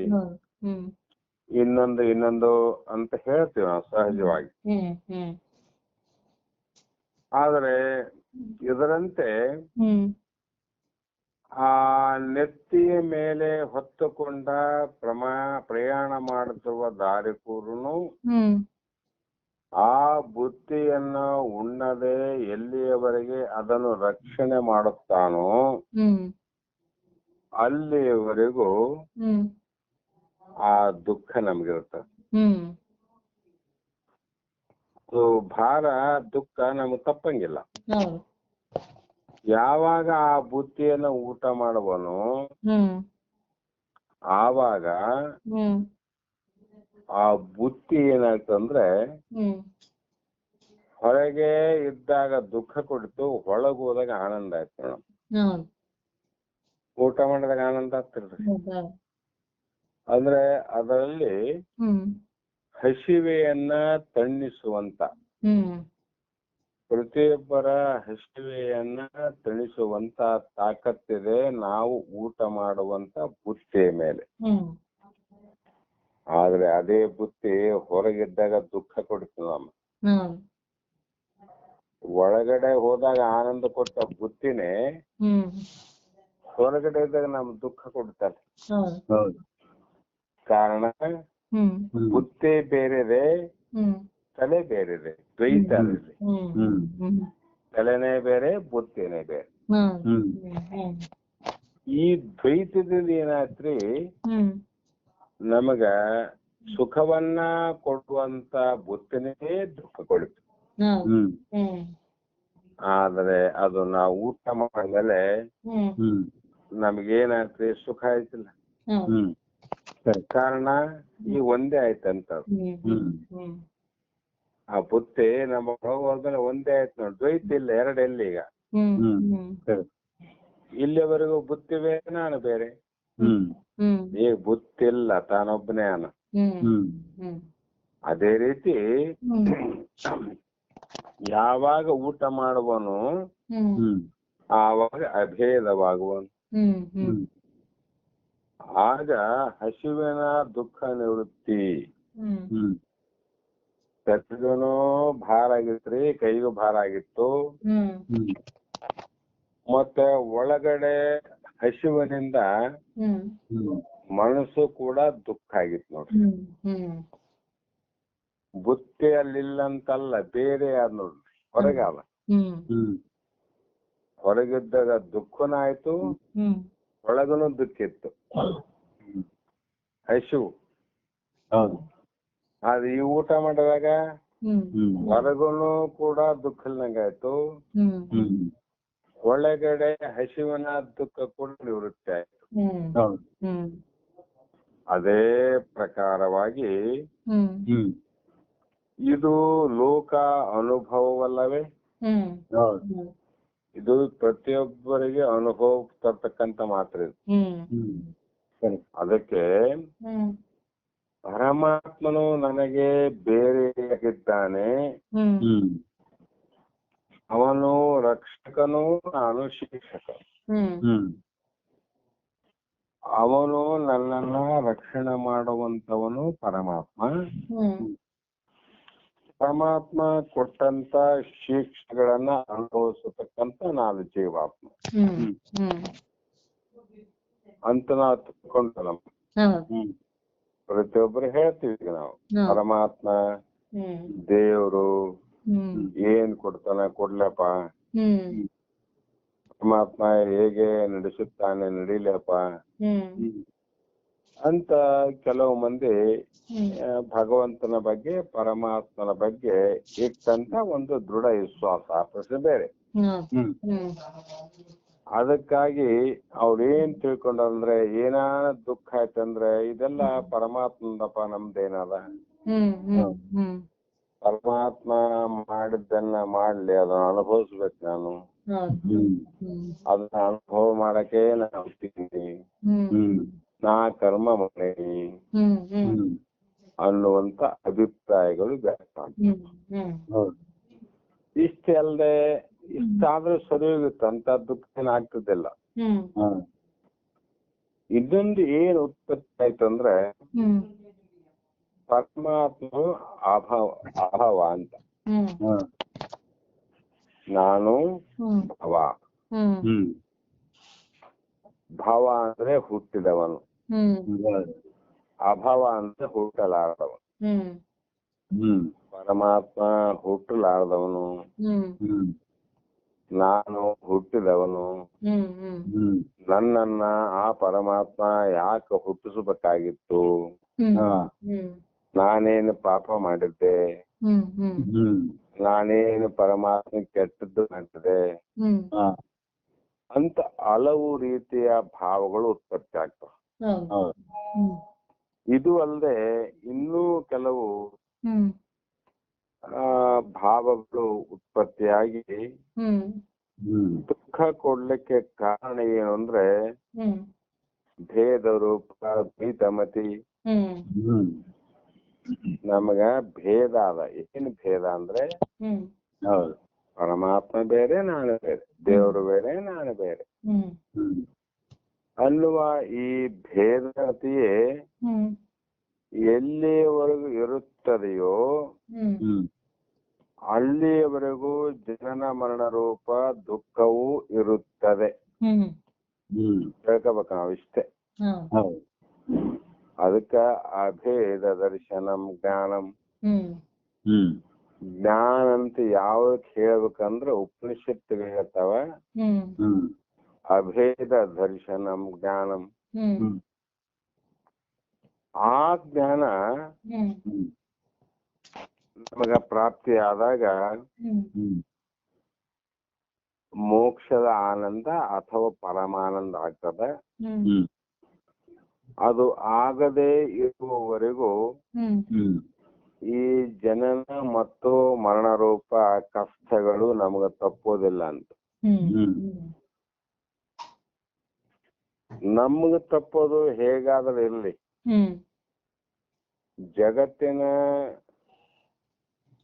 ಇನ್ನೊಂದು ಅಂತ ಹೇಳ್ತೀವಿ ನಾವು ಸಹಜವಾಗಿ. ಆದ್ರೆ ಇದರಂತೆ ಆ ನೆತ್ತಿಯ ಮೇಲೆ ಹೊತ್ತುಕೊಂಡ ಪ್ರಯಾಣ ಮಾಡುತ್ತಿರುವ ದಾರಿಕೂರನು ಆ ಬುತ್ತಿಯನ್ನ ಉಣ್ಣದೆ ಎಲ್ಲಿಯವರೆಗೆ ಅದನ್ನು ರಕ್ಷಣೆ ಮಾಡುತ್ತಾನೋ ಅಲ್ಲಿಯವರೆಗೂ ಆ ದುಃಖ ನಮ್ಗಿರ್ತದೆ. ಭಾರ ದುಃಖ ನಮ್ಗೆ ತಪ್ಪಂಗಿಲ್ಲ. ಯಾವಾಗ ಆ ಬುತ್ತಿಯನ್ನ ಊಟ ಮಾಡುವನು ಆವಾಗ ಆ ಬುತ್ತಿ ಏನಾಯ್ತಂದ್ರೆ ಹೊರಗೆ ಇದ್ದಾಗ ದುಃಖ ಕೊಡ್ತು, ಒಳಗ್ ಹೋದಾಗ ಆನಂದ ಆಯ್ತು ಮೇಡಮ್. ಊಟ ಮಾಡಿದಾಗ ಆನಂದ ಆಗ್ತಿರ್ರಿ. ಅಂದ್ರೆ ಅದರಲ್ಲಿ ಹಸಿವೆಯನ್ನ ತಣಿಸುವಂತ, ಪ್ರತಿಯೊಬ್ಬರ ಹಸಿವೆಯನ್ನ ತಣಿಸುವಂತ ತಾಕತ್ತಿದೆ ನಾವು ಊಟ ಮಾಡುವಂತ ಬುತ್ತಿಯ ಮೇಲೆ. ಆದ್ರೆ ಅದೇ ಬುತ್ತಿ ಹೊರಗಿದ್ದಾಗ ದುಃಖ ಕೊಡ್ತೀವಿ ನಮ್ಮ. ಒಳಗಡೆ ಹೋದಾಗ ಆನಂದ ಕೊಟ್ಟ ಬುತ್ತಿನೇ ಹೊರಗಡೆ ಇದ್ದಾಗ ನಮ್ ದುಃಖ ಕೊಡ್ತಾರೆ. ಕಾರಣ ಬುತ್ತಿ ಬೇರೆದೆ, ತಲೆ ಬೇರೆದೆ, ದ್ವೈತ ಇದೆ. ತಲೆನೇ ಬೇರೆ, ಬುತ್ತಿನೇ ಬೇರೆ. ಈ ದ್ವೈತದಿಂದ ಏನಾಯ್ತ್ರಿ, ನಮಗ ಸುಖವನ್ನ ಕೊಡುವಂತ ಬುತ್ತಿನೇ ದುಃಖ ಕೊಡ್ತು. ಆದ್ರೆ ಅದು ನಾವು ಊಟ ಮಾಡಿದ್ಮೇಲೆ ನಮಗೇನಾಯ್ತ್ರಿ, ಸುಖ ಆಯ್ತಿಲ್ಲ. ಕಾರಣ ಈ ಒಂದೇ ಆಯ್ತಂತ. ಆ ಬುತ್ತಿ ನಮ್ಮ ಹೋದ್ಮೇಲೆ ಒಂದೇ ಆಯ್ತು ನೋಡಿ. ದ್ವೈತ ಇಲ್ಲ, ಎರಡೆಲ್ಲಿ ಈಗ. ಇಲ್ಲಿವರೆಗೂ ಬುತ್ತಿ ಬೇರೆ, ನಾನು ಬೇರೆ. ಈಗ ಬುತ್ತಿ ಇಲ್ಲ, ತಾನೊಬ್ಬನೇ ಅನ. ಅದೇ ರೀತಿ ಯಾವಾಗ ಊಟ ಮಾಡುವನು ಆವಾಗ ಅಭೇದವಾಗುವನು. ಆಗ ಹಸಿವಿನ ದುಃಖ ನಿವೃತ್ತಿ. ಕತ್ತಿಗೂ ಭಾರ ಆಗಿತ್ರಿ, ಕೈಗೂ ಭಾರ ಆಗಿತ್ತು. ಮತ್ತೆ ಒಳಗಡೆ ಹಸಿವಿನಿಂದ ಮನಸ್ಸು ಕೂಡ ದುಃಖ ಆಗಿತ್ತು ನೋಡ್ರಿ. ಬುತ್ತಿ ಅಲ್ಲಿಲ್ಲಂತಲ್ಲ, ಬೇರೆ ಯಾರು ನೋಡ್ರಿ, ಹೊರಗಾಲ. ಹೊರಗಿದ್ದಾಗ ದುಃಖನ ಆಯ್ತು, ಒಳಗನು ದುಃಖ ಇತ್ತು, ಹಸಿವು. ಅದು ಈ ಊಟ ಮಾಡಿದಾಗ ಹೊರಗುನು ಕೂಡ ದುಃಖ ಇಲ್ದಂಗಾಯ್ತು, ಒಳಗಡೆ ಹಸಿವಿನ ದುಃಖ ಕೂಡ ನಿವೃತ್ತಿ ಆಯ್ತು. ಅದೇ ಪ್ರಕಾರವಾಗಿ ಇದು ಲೋಕ ಅನುಭವವಲ್ಲವೇ? ಇದು ಪ್ರತಿಯೊಬ್ಬರಿಗೆ ಅನುಭವ ತರ್ತಕ್ಕಂತ ಮಾತ್ರ ಇದು. ಅದಕ್ಕೆ ಪರಮಾತ್ಮನು ನನಗೆ ಬೇರೆಯಾಗಿದ್ದಾನೆ, ಅವನು ರಕ್ಷಕನು, ನಾನು ಶಿಕ್ಷಕ. ಅವನು ನನ್ನನ್ನ ರಕ್ಷಣೆ ಮಾಡುವಂತವನು ಪರಮಾತ್ಮ. ಪರಮಾತ್ಮ ಕೊಟ್ಟಂತ ಶಿಕ್ಷೆಗಳನ್ನ ಅನುಭವಿಸತಕ್ಕಂತ ನಾನು ಜೀವಾತ್ಮ ಅಂತ ನಾವು ತಿಳ್ಕೊಂಡಲ್ಲ. ಪ್ರತಿಯೊಬ್ಬರು ಹೇಳ್ತೀವಿ ನಾವು ಪರಮಾತ್ಮ ದೇವರು ಏನ್ ಕೊಡ್ತಾನೆ ಕೊಡ್ಲಪ್ಪ, ಪರಮಾತ್ಮ ಹೇಗೆ ನಡೆಸುತ್ತಾನೆ ನಡೀಲಪ್ಪ ಅಂತ ಕೆಲವು ಮಂದಿ ಭಗವಂತನ ಬಗ್ಗೆ ಪರಮಾತ್ಮನ ಬಗ್ಗೆ ಇಟ್ಟಂತ ಒಂದು ದೃಢ ವಿಶ್ವಾಸ ಪ್ರಶ್ನೆ ಬೇರೆ. ಅದಕ್ಕಾಗಿ ಅವ್ರೇನ್ ತಿಳ್ಕೊಂಡ್ರೆ ಏನಾನ ದುಃಖ ಆಯ್ತಂದ್ರೆ ಇದೆಲ್ಲ ಪರಮಾತ್ಮದಪ್ಪ, ನಮ್ದೇನದ, ಪರಮಾತ್ಮ ಮಾಡಿದ್ದನ್ನ ಮಾಡ್ಲಿ, ಅದನ್ನ ಅನುಭವಿಸ್ಬೇಕು ನಾನು, ಅದನ್ನ ಅನುಭವ ಮಾಡಕ್ಕೆ ನಾನು ಹುಟ್ಟಿದ್ದೀನಿ, ನಾ ಕರ್ಮ ಮಾಡೀನಿ ಅನ್ನುವಂತ ಅಭಿಪ್ರಾಯಗಳು ವ್ಯಕ್ತ ಆಗ್ತವೆ. ಇಷ್ಟೇ ಅಲ್ಲದೆ ಇಷ್ಟಾದ್ರೂ ಸರಿ ಹೋಗುತ್ತೆ, ಅಂತ ದುಃಖ ಏನಾಗ್ತದಿಲ್ಲ. ಇದೊಂದು ಏನ್ ಉತ್ಪತ್ತಿ ಆಯ್ತಂದ್ರೆ ಪರಮಾತ್ಮ ಅಭಾವ ಅಂತ, ನಾನು ಭವ. ಭವ ಅಂದ್ರೆ ಹುಟ್ಟಿದವನು, ಅಭವ ಅಂದ್ರೆ ಹುಟ್ಟಲಾರದವನು. ಪರಮಾತ್ಮ ಹುಟ್ಟಲಾರದವನು, ನಾನು ಹುಟ್ಟಿದವನು. ನನ್ನನ್ನ ಆ ಪರಮಾತ್ಮ ಯಾಕೆ ಹುಟ್ಟಿಸಬೇಕಾಗಿತ್ತು? ನಾನೇನು ಪಾಪ ಮಾಡಿದ್ದೆ, ನಾನೇನು ಪರಮಾತ್ಮ ಕೆಟ್ಟದ್ದು ಮಾಡಿದೆ ಅಂತ ಹಲವು ರೀತಿಯ ಭಾವಗಳು ಉತ್ಪತ್ತಿ ಆಗ್ತವೆ. ಇದು ಅಲ್ಲದೆ ಇನ್ನೂ ಕೆಲವು ಭಾವಗಳು ಉತ್ಪತ್ತಿಯಾಗಿ ದುಃಖ ಕೊಡ್ಲಿಕ್ಕೆ ಕಾರಣ ಏನು ಅಂದ್ರೆ ಭೇದ ರೂಪ ಭೀತಮತಿ. ನಮಗ ಭೇದ ಅದ. ಏನ್ ಭೇದ ಅಂದ್ರೆ ಪರಮಾತ್ಮ ಬೇರೆ, ನಾನು ಬೇರೆ, ದೇವರು ಬೇರೆ, ನಾನು ಬೇರೆ ಅನ್ನುವ ಈ ಭೇದತೆಯೇ ಎಲ್ಲಿಯವರೆಗೂ ಇರುತ್ತದೆಯೋ ಅಲ್ಲಿಯವರೆಗೂ ಜನನ ಮರಣ ರೂಪ ದುಃಖವೂ ಇರುತ್ತದೆ. ತಿಳ್ಕೋಬೇಕು ನಾವು ಇಷ್ಟೇ. ಅದಕ್ಕ ಅಭೇದ ದರ್ಶನಂ ಜ್ಞಾನಂ. ಜ್ಞಾನ ಅಂತ ಯಾವ್ದಕ್ ಹೇಳ್ಬೇಕಂದ್ರೆ ಉಪನಿಷತ್ತುಗಳು ಹೇಳ್ತಾವ ಅಭೇದ ದರ್ಶನಂ ಜ್ಞಾನಂ. ಆ ಜ್ಞಾನ ನಮಗ ಪ್ರಾಪ್ತಿ ಆದಾಗ ಮೋಕ್ಷದ ಆನಂದ ಅಥವಾ ಪರಮಾನಂದ ಆಗ್ತದೆ. ಅದು ಆಗದೆ ಇರುವವರೆಗೂ ಈ ಜನನ ಮತ್ತು ಮರಣ ರೂಪ ಕಷ್ಟಗಳು ನಮಗ ತಪ್ಪೋದಿಲ್ಲ ಅಂತ. ನಮಗ ತಪ್ಪೋದು ಹೇಗಾದ್ರೂ ಇರ್ಲಿ, ಜಗತ್ತಿನ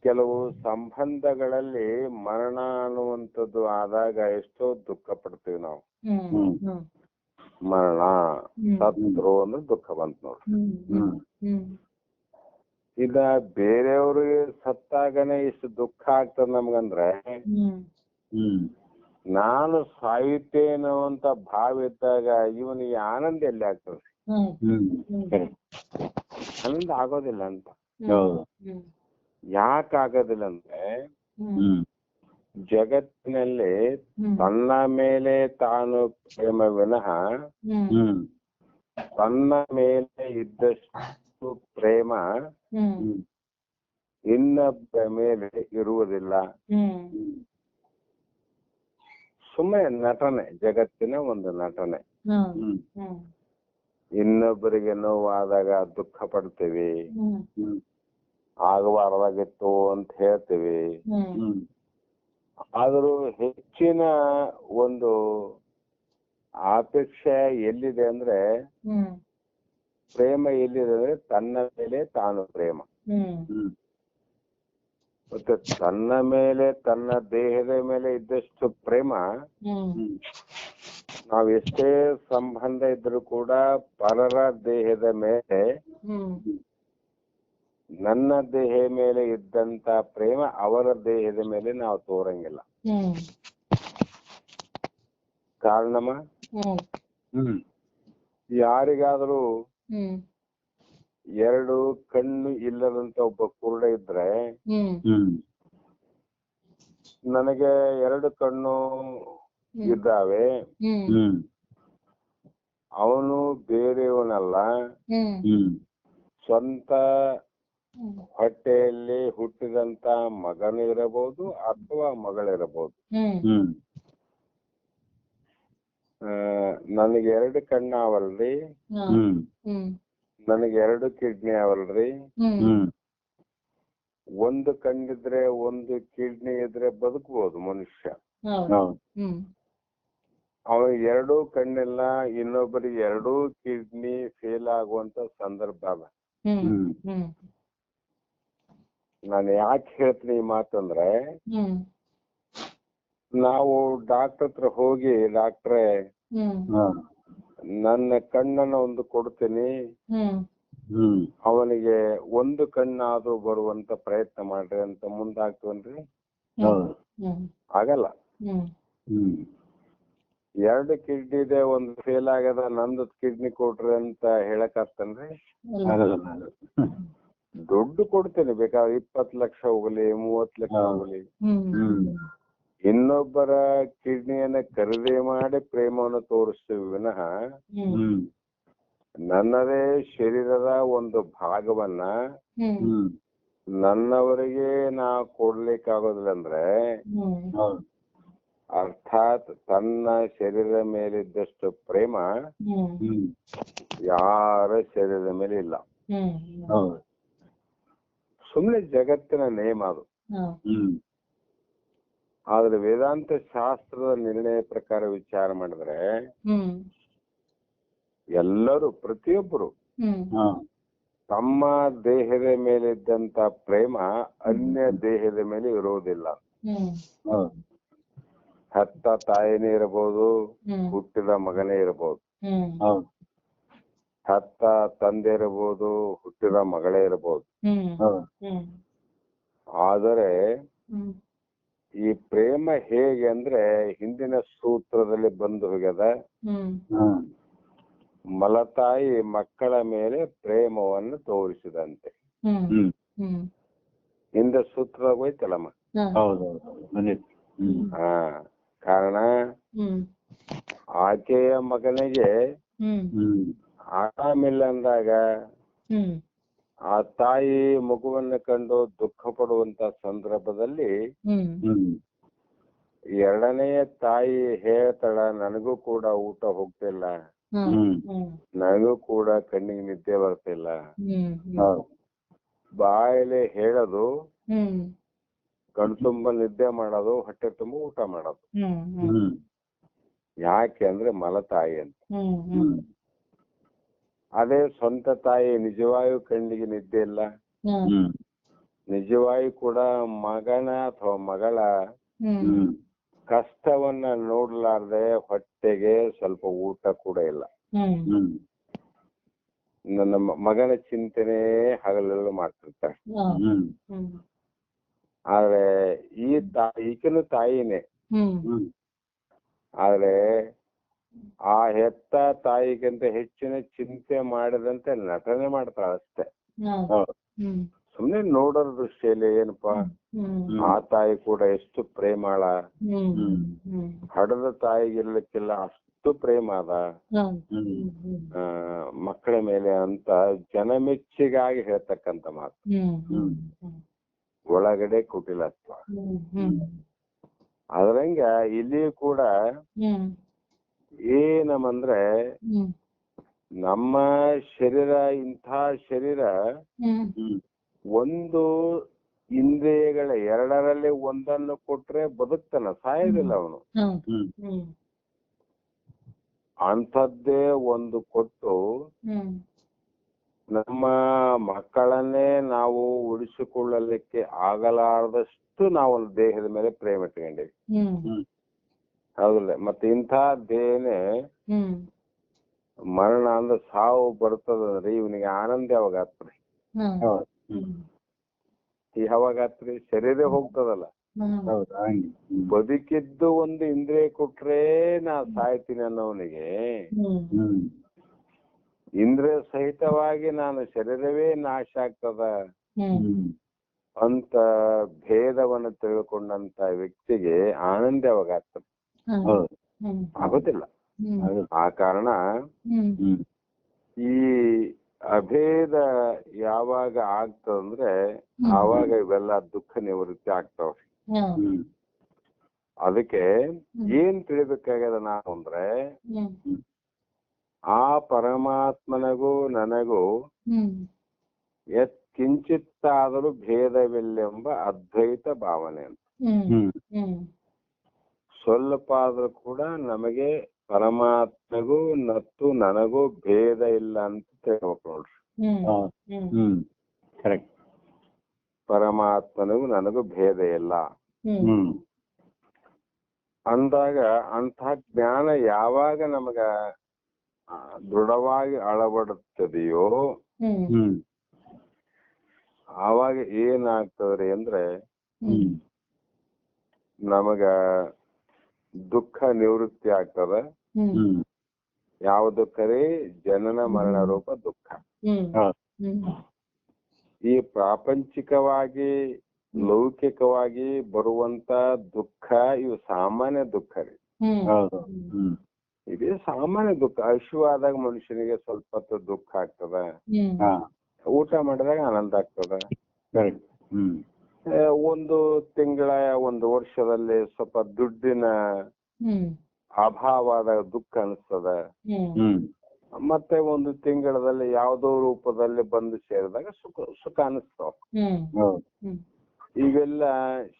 ಕೆಲವು ಸಂಬಂಧಗಳಲ್ಲಿ ಮರಣ ಅನ್ನುವಂಥದ್ದು ಆದಾಗ ಎಷ್ಟೋ ದುಃಖ ಪಡ್ತೀವಿ ನಾವು. ಮರಣ ಸತ್ರು ಅಂದ್ರೆ ದುಃಖ ಬಂತ ನೋಡ್ರಿ. ಇದ ಬೇರೆಯವ್ರಿಗೆ ಸತ್ತಾಗನೆ ಇಷ್ಟು ದುಃಖ ಆಗ್ತದ ನಮ್ಗಂದ್ರೆ ನಾನು ಸಾಯುತ್ತೇನೋ ಅಂತ ಭಾವ ಇದ್ದಾಗ ಇವನಿಗೆ ಆನಂದ ಎಲ್ಲಿ ಆಗ್ತದೆ? ಆನಂದ ಆಗೋದಿಲ್ಲ ಅಂತ. ಯಾಕಾಗೋದಿಲ್ಲ ಅಂದ್ರೆ ಜಗತ್ತಿನಲ್ಲಿ ತನ್ನ ಮೇಲೆ ತಾನು ಪ್ರೇಮ ವಿನಃ ತನ್ನ ಮೇಲೆ ಇದ್ದಷ್ಟು ಪ್ರೇಮ ಇನ್ನೊಬ್ಬ ಮೇಲೆ ಇರುವುದಿಲ್ಲ. ಸುಮ್ಮನೆ ನಟನೆ, ಜಗತ್ತಿನ ಒಂದು ನಟನೆ. ಇನ್ನೊಬ್ಬರಿಗೆ ನೋವಾದಾಗ ದುಃಖ ಪಡ್ತೀವಿ, ಆಗಬಾರ್ದಾಗಿತ್ತು ಅಂತ ಹೇಳ್ತೀವಿ. ಆದರೂ ಹೆಚ್ಚಿನ ಒಂದು ಅಪೇಕ್ಷೆ ಎಲ್ಲಿದೆ ಅಂದ್ರೆ, ಪ್ರೇಮ ಎಲ್ಲಿದೆ ಅಂದ್ರೆ ತನ್ನ ಮೇಲೆ ತಾನು ಪ್ರೇಮ. ಮತ್ತೆ ತನ್ನ ಮೇಲೆ, ತನ್ನ ದೇಹದ ಮೇಲೆ ಇದ್ದಷ್ಟು ಪ್ರೇಮ ನಾವ್ ಎಷ್ಟೇ ಸಂಬಂಧ ಇದ್ರೂ ಕೂಡ ಪರರ ದೇಹದ ಮೇಲೆ, ನನ್ನ ದೇಹ ಮೇಲೆ ಇದ್ದಂತ ಪ್ರೇಮ ಅವರ ದೇಹದ ಮೇಲೆ ನಾವು ತೋರಂಗಿಲ್ಲ. ಕಾರಣಮ್ಮ, ಯಾರಿಗಾದ್ರೂ ಎರಡು ಕಣ್ಣು ಇಲ್ಲದಂತ ಒಬ್ಬ ಕುರುಡ ಇದ್ರೆ, ನನಗೆ ಎರಡು ಕಣ್ಣು ಇದ್ದಾವೆ, ಅವನು ಬೇರೆಯವನಲ್ಲ, ಸ್ವಂತ ಹೊಟ್ಟೆಯಲ್ಲಿ ಹುಟ್ಟಿದಂತ ಮಗನು ಇರಬಹುದು ಅಥವಾ ಮಗಳಿರಬಹುದು. ನನಗೆ ಎರಡು ಕಣ್ಣು ಅವಲ್ರಿ, ನನಗೆ ಎರಡು ಕಿಡ್ನಿ ಅವಲ್ರಿ. ಒಂದು ಕಣ್ಣಿದ್ರೆ ಒಂದು ಕಿಡ್ನಿ ಇದ್ರೆ ಬದುಕಬಹುದು ಮನುಷ್ಯ. ಅವನಿಗೆ ಎರಡೂ ಕಣ್ಣಿಲ್ಲ, ಇನ್ನೊಬ್ಬರಿಗೆ ಎರಡೂ ಕಿಡ್ನಿ ಫೇಲ್ ಆಗುವಂತ ಸಂದರ್ಭ ಅದ. ನಾನು ಯಾಕೆ ಹೇಳ್ತೀನಿ ಈ ಮಾತಂದ್ರೆ, ನಾವು ಡಾಕ್ಟರ್ ಹತ್ರ ಹೋಗಿ, ಡಾಕ್ಟ್ರೇ ನನ್ನ ಕಣ್ಣನ್ನ ಒಂದು ಕೊಡ್ತೀನಿ, ಅವನಿಗೆ ಒಂದು ಕಣ್ಣಾದ್ರೂ ಬರುವಂತ ಪ್ರಯತ್ನ ಮಾಡ್ರಿ ಅಂತ ಮುಂದಾಗ್ತವನ್ರಿ? ಆಗಲ್ಲ. ಎರಡು ಕಿಡ್ನಿ ಇದೆ, ಒಂದು ಫೇಲ್ ಆಗ್ಯದ, ನಂದು ಕಿಡ್ನಿ ಕೊಡ್ರಿ ಅಂತ ಹೇಳಕ್ ಆಗ್ತನ್ರಿ? ದುಡ್ಡು ಕೊಡ್ತೇನೆ, ಬೇಕಾದ್ರೆ 20 ಲಕ್ಷ ಹೋಗ್ಲಿ, 30 ಲಕ್ಷ ಹೋಗ್ಲಿ. ಇನ್ನೊಬ್ಬರ ಕಿಡ್ನಿಯನ್ನ ಖರೀದಿ ಮಾಡಿ ಪ್ರೇಮವನ್ನು ತೋರಿಸ್ತೀವಿ ವಿನಃ, ನನ್ನದೇ ಶರೀರದ ಒಂದು ಭಾಗವನ್ನ ನನ್ನವರಿಗೆ ನಾ ಕೊಡ್ಲಿಕ್ಕಾಗೋದಿಲ್ಲ ಅಂದ್ರೆ, ಅರ್ಥಾತ್ ತನ್ನ ಶರೀರದ ಮೇಲಿದ್ದಷ್ಟು ಪ್ರೇಮ ಯಾರ ಶರೀರದ ಮೇಲೆ ಇಲ್ಲ. ಸುಮ್ಮನೆ ಜಗತ್ತಿನ ನೇಮ ಅದು. ಆದ್ರೆ ವೇದಾಂತ ಶಾಸ್ತ್ರದ ನಿರ್ಣಯ ಪ್ರಕಾರ ವಿಚಾರ ಮಾಡಿದ್ರೆ, ಎಲ್ಲರೂ, ಪ್ರತಿಯೊಬ್ಬರು ತಮ್ಮ ದೇಹದ ಮೇಲೆ ಇದ್ದಂತ ಪ್ರೇಮ ಅನ್ಯ ದೇಹದ ಮೇಲೆ ಇರೋದಿಲ್ಲ. ಹೆತ್ತ ತಾಯಿನೇ ಇರಬಹುದು, ಹುಟ್ಟಿದ ಮಗನೇ ಇರಬಹುದು, ಹೆತ್ತ ತಂದೆ ಇರಬಹುದು, ಹುಟ್ಟಿದ ಮಗಳೇ ಇರಬಹುದು. ಆದರೆ ಈ ಪ್ರೇಮ ಹೇಗೆ ಅಂದ್ರೆ, ಹಿಂದಿನ ಸೂತ್ರದಲ್ಲಿ ಬಂದು ಹೋಗ್ಯದ, ಮಲತಾಯಿ ಮಕ್ಕಳ ಮೇಲೆ ಪ್ರೇಮವನ್ನು ತೋರಿಸಿದಂತೆ. ಹಿಂದೆ ಸೂತ್ರ ಹೋಯ್ತಲ್ಲಮ್ಮ. ಕಾರಣ, ಆಕೆಯ ಮಗನಿಗೆ ಆರಾಮಿಲ್ಲ ಅಂದಾಗ ಆ ತಾಯಿ ಮಗುವನ್ನ ಕಂಡು ದುಃಖ ಪಡುವಂತ ಸಂದರ್ಭದಲ್ಲಿ ಎರಡನೆಯ ತಾಯಿ ಹೇಳ್ತಾಳ, ನನಗೂ ಕೂಡ ಊಟ ಹೋಗ್ತಿಲ್ಲ, ನನಗೂ ಕೂಡ ಕಣ್ಣಿಗೆ ನಿದ್ದೆ ಬರ್ತಿಲ್ಲ. ಬಾಯಲ್ಲಿ ಹೇಳೋದು, ಕಣ್ ತುಂಬ ನಿದ್ದೆ ಮಾಡೋದು, ಹೊಟ್ಟೆ ತುಂಬ ಊಟ ಮಾಡೋದು. ಯಾಕೆ ಅಂದ್ರೆ ಮಲತಾಯಿ ಅಂತ. ಅದೇ ಸ್ವಂತ ತಾಯಿ ನಿಜವಾಗಿಯೂ ಕಣ್ಣಿಗೆ ನಿದ್ದೆ ಇಲ್ಲ, ನಿಜವಾಗಿ ಕೂಡ ಮಗನ ಅಥವಾ ಮಗಳ ಕಷ್ಟವನ್ನ ನೋಡ್ಲಾರ್ದೆ ಹೊಟ್ಟೆಗೆ ಸ್ವಲ್ಪ ಊಟ ಕೂಡ ಇಲ್ಲ. ನನ್ನ ಮಗನ ಚಿಂತನೆ ಹಗಲೆಲ್ಲ ಮಾಡ್ತಿರ್ತಾರೆ. ಆದ್ರೆ ಈಗಿನ ತಾಯಿನೇ, ಆದ್ರೆ ಆ ಹೆತ್ತ ತಾಯಿಗಿಂತ ಹೆಚ್ಚಿನ ಚಿಂತೆ ಮಾಡದಂತೆ ನಟನೆ ಮಾಡ್ತಾಳ ಅಷ್ಟೇ. ಸುಮ್ನೆ ನೋಡೋರ ದೃಷ್ಟಿಯಲ್ಲಿ ಏನಪ್ಪಾ, ಆ ತಾಯಿ ಕೂಡ ಎಷ್ಟು ಪ್ರೇಮಾಳ, ಹಡದ ತಾಯಿಗಿರ್ಲಿಕ್ಕಿಲ್ಲ ಅಷ್ಟು ಪ್ರೇಮ ಅದ ಮಕ್ಕಳ ಮೇಲೆ ಅಂತ ಜನಮೆಚ್ಚಿಗಾಗಿ ಹೇಳ್ತಕ್ಕಂತ ಮಾತು. ಒಳಗಡೆ ಕುಟಿಲತ್ವ. ಅದ್ರಂಗ ಇಲ್ಲಿ ಕೂಡ ಏನಮ್ಮಂದ್ರೆ ನಮ್ಮ ಶರೀರ ಇಂಥ ಶರೀರ ಒಂದು ಇಂದ್ರಿಯಗಳ ಎರಡರಲ್ಲಿ ಒಂದನ್ನು ಕೊಟ್ರೆ ಬದುಕ್ತಾನ, ಸಾಯೋದಿಲ್ಲ ಅವನು. ಅಂಥದ್ದೇ ಒಂದು ಕೊಟ್ಟು ನಮ್ಮ ಮಕ್ಕಳನ್ನೇ ನಾವು ಉಳಿಸಿಕೊಳ್ಳಲಿಕ್ಕೆ ಆಗಲಾರದಷ್ಟು ನಾವು ದೇಹದ ಮೇಲೆ ಪ್ರೇಮ ಇಟ್ಕೊಂಡಿವಿ. ಹೌದಿಲ್ಲ? ಮತ್ತೆ ಇಂಥ ದೇಹನೇ ಮರಣ ಅಂದ್ರೆ ಸಾವು ಬರ್ತದಂದ್ರೆ ಇವನಿಗೆ ಆನಂದ ಯಾವಾಗ ಆತ್ರಿ? ಯಾವಾಗ ಆತ್ರಿ? ಶರೀರ ಹೋಗ್ತದಲ್ಲ. ಬದುಕಿದ್ದು ಒಂದು ಇಂದ್ರಿಯ ಕೊಟ್ರೆ ನಾ ಸಾಯ್ತೀನಿ ಅನ್ನೋವನಿಗೆ ಇಂದ್ರಿಯ ಸಹಿತವಾಗಿ ನಾನು ಶರೀರವೇ ನಾಶ ಆಗ್ತದ ಅಂತ ಭೇದವನ್ನು ತಿಳ್ಕೊಂಡಂತ ವ್ಯಕ್ತಿಗೆ ಆನಂದ ಯಾವಾಗ ಆಗ್ತದೆ? ಆಗೋದಿಲ್ಲ. ಆ ಕಾರಣ ಈ ಅಭೇದ ಯಾವಾಗ ಆಗ್ತದಂದ್ರೆ ಆವಾಗ ಇವೆಲ್ಲ ದುಃಖ ನಿವೃತ್ತಿ ಆಗ್ತಾವ. ಅದಕ್ಕೆ ಏನ್ ತಿಳಿಬೇಕಾಗ್ಯದ ನಾವು ಅಂದ್ರೆ ಆ ಪರಮಾತ್ಮನಿಗೂ ನನಗೂ ಕಿಂಚಿತ್ತಾದರೂ ಭೇದವಿಲ್ಲೆಂಬ ಅದ್ವೈತ ಭಾವನೆ ಅಂತ. ಸ್ವಲ್ಪ ಆದ್ರೂ ಕೂಡ ನಮಗೆ ಪರಮಾತ್ಮಗೂ ಮತ್ತು ನನಗೂ ಭೇದ ಇಲ್ಲ ಅಂತ ತಿಳ್ಬೇಕು ನೋಡ್ರಿ. ಕರೆಕ್ಟ್. ಪರಮಾತ್ಮನಿಗೂ ನನಗೂ ಭೇದ ಇಲ್ಲ ಅಂದಾಗ ಅಂಥ ಜ್ಞಾನ ಯಾವಾಗ ನಮಗ ದೃಢವಾಗಿ ಅಳವಡುತ್ತದೆಯೋ ಆವಾಗ ಏನಾಗ್ತದ್ರಿ ಅಂದ್ರೆ ನಮಗ ದುಃಖ ನಿವೃತ್ತಿ ಆಗ್ತದ. ಯಾವ ದುಃಖ ರೀ? ಜನನ ಮರಣ ರೂಪ ದುಃಖ. ಈ ಪ್ರಾಪಂಚಿಕವಾಗಿ ಲೌಕಿಕವಾಗಿ ಬರುವಂತ ದುಃಖ ಇವು ಸಾಮಾನ್ಯ ದುಃಖ ರೀ. ಇದೇ ಸಾಮಾನ್ಯ ದುಃಖ. ಹಸಿವಾದಾಗ ಮನುಷ್ಯನಿಗೆ ಸ್ವಲ್ಪ ಹೊತ್ತು ದುಃಖ ಆಗ್ತದ, ಊಟ ಮಾಡಿದಾಗ ಆನಂದ ಆಗ್ತದ. ಒಂದು ತಿಂಗಳ ಒಂದು ವರ್ಷದಲ್ಲಿ ಸ್ವಲ್ಪ ದುಡ್ಡಿನ ಅಭಾವದಾಗ ದುಃಖ ಅನಿಸ್ತದ. ಮತ್ತೆ ಒಂದು ತಿಂಗಳಲ್ಲಿ ಯಾವುದೋ ರೂಪದಲ್ಲಿ ಬಂದು ಸೇರಿದಾಗ ಸುಖ ಅನಿಸ್ತಾವ. ಇವೆಲ್ಲ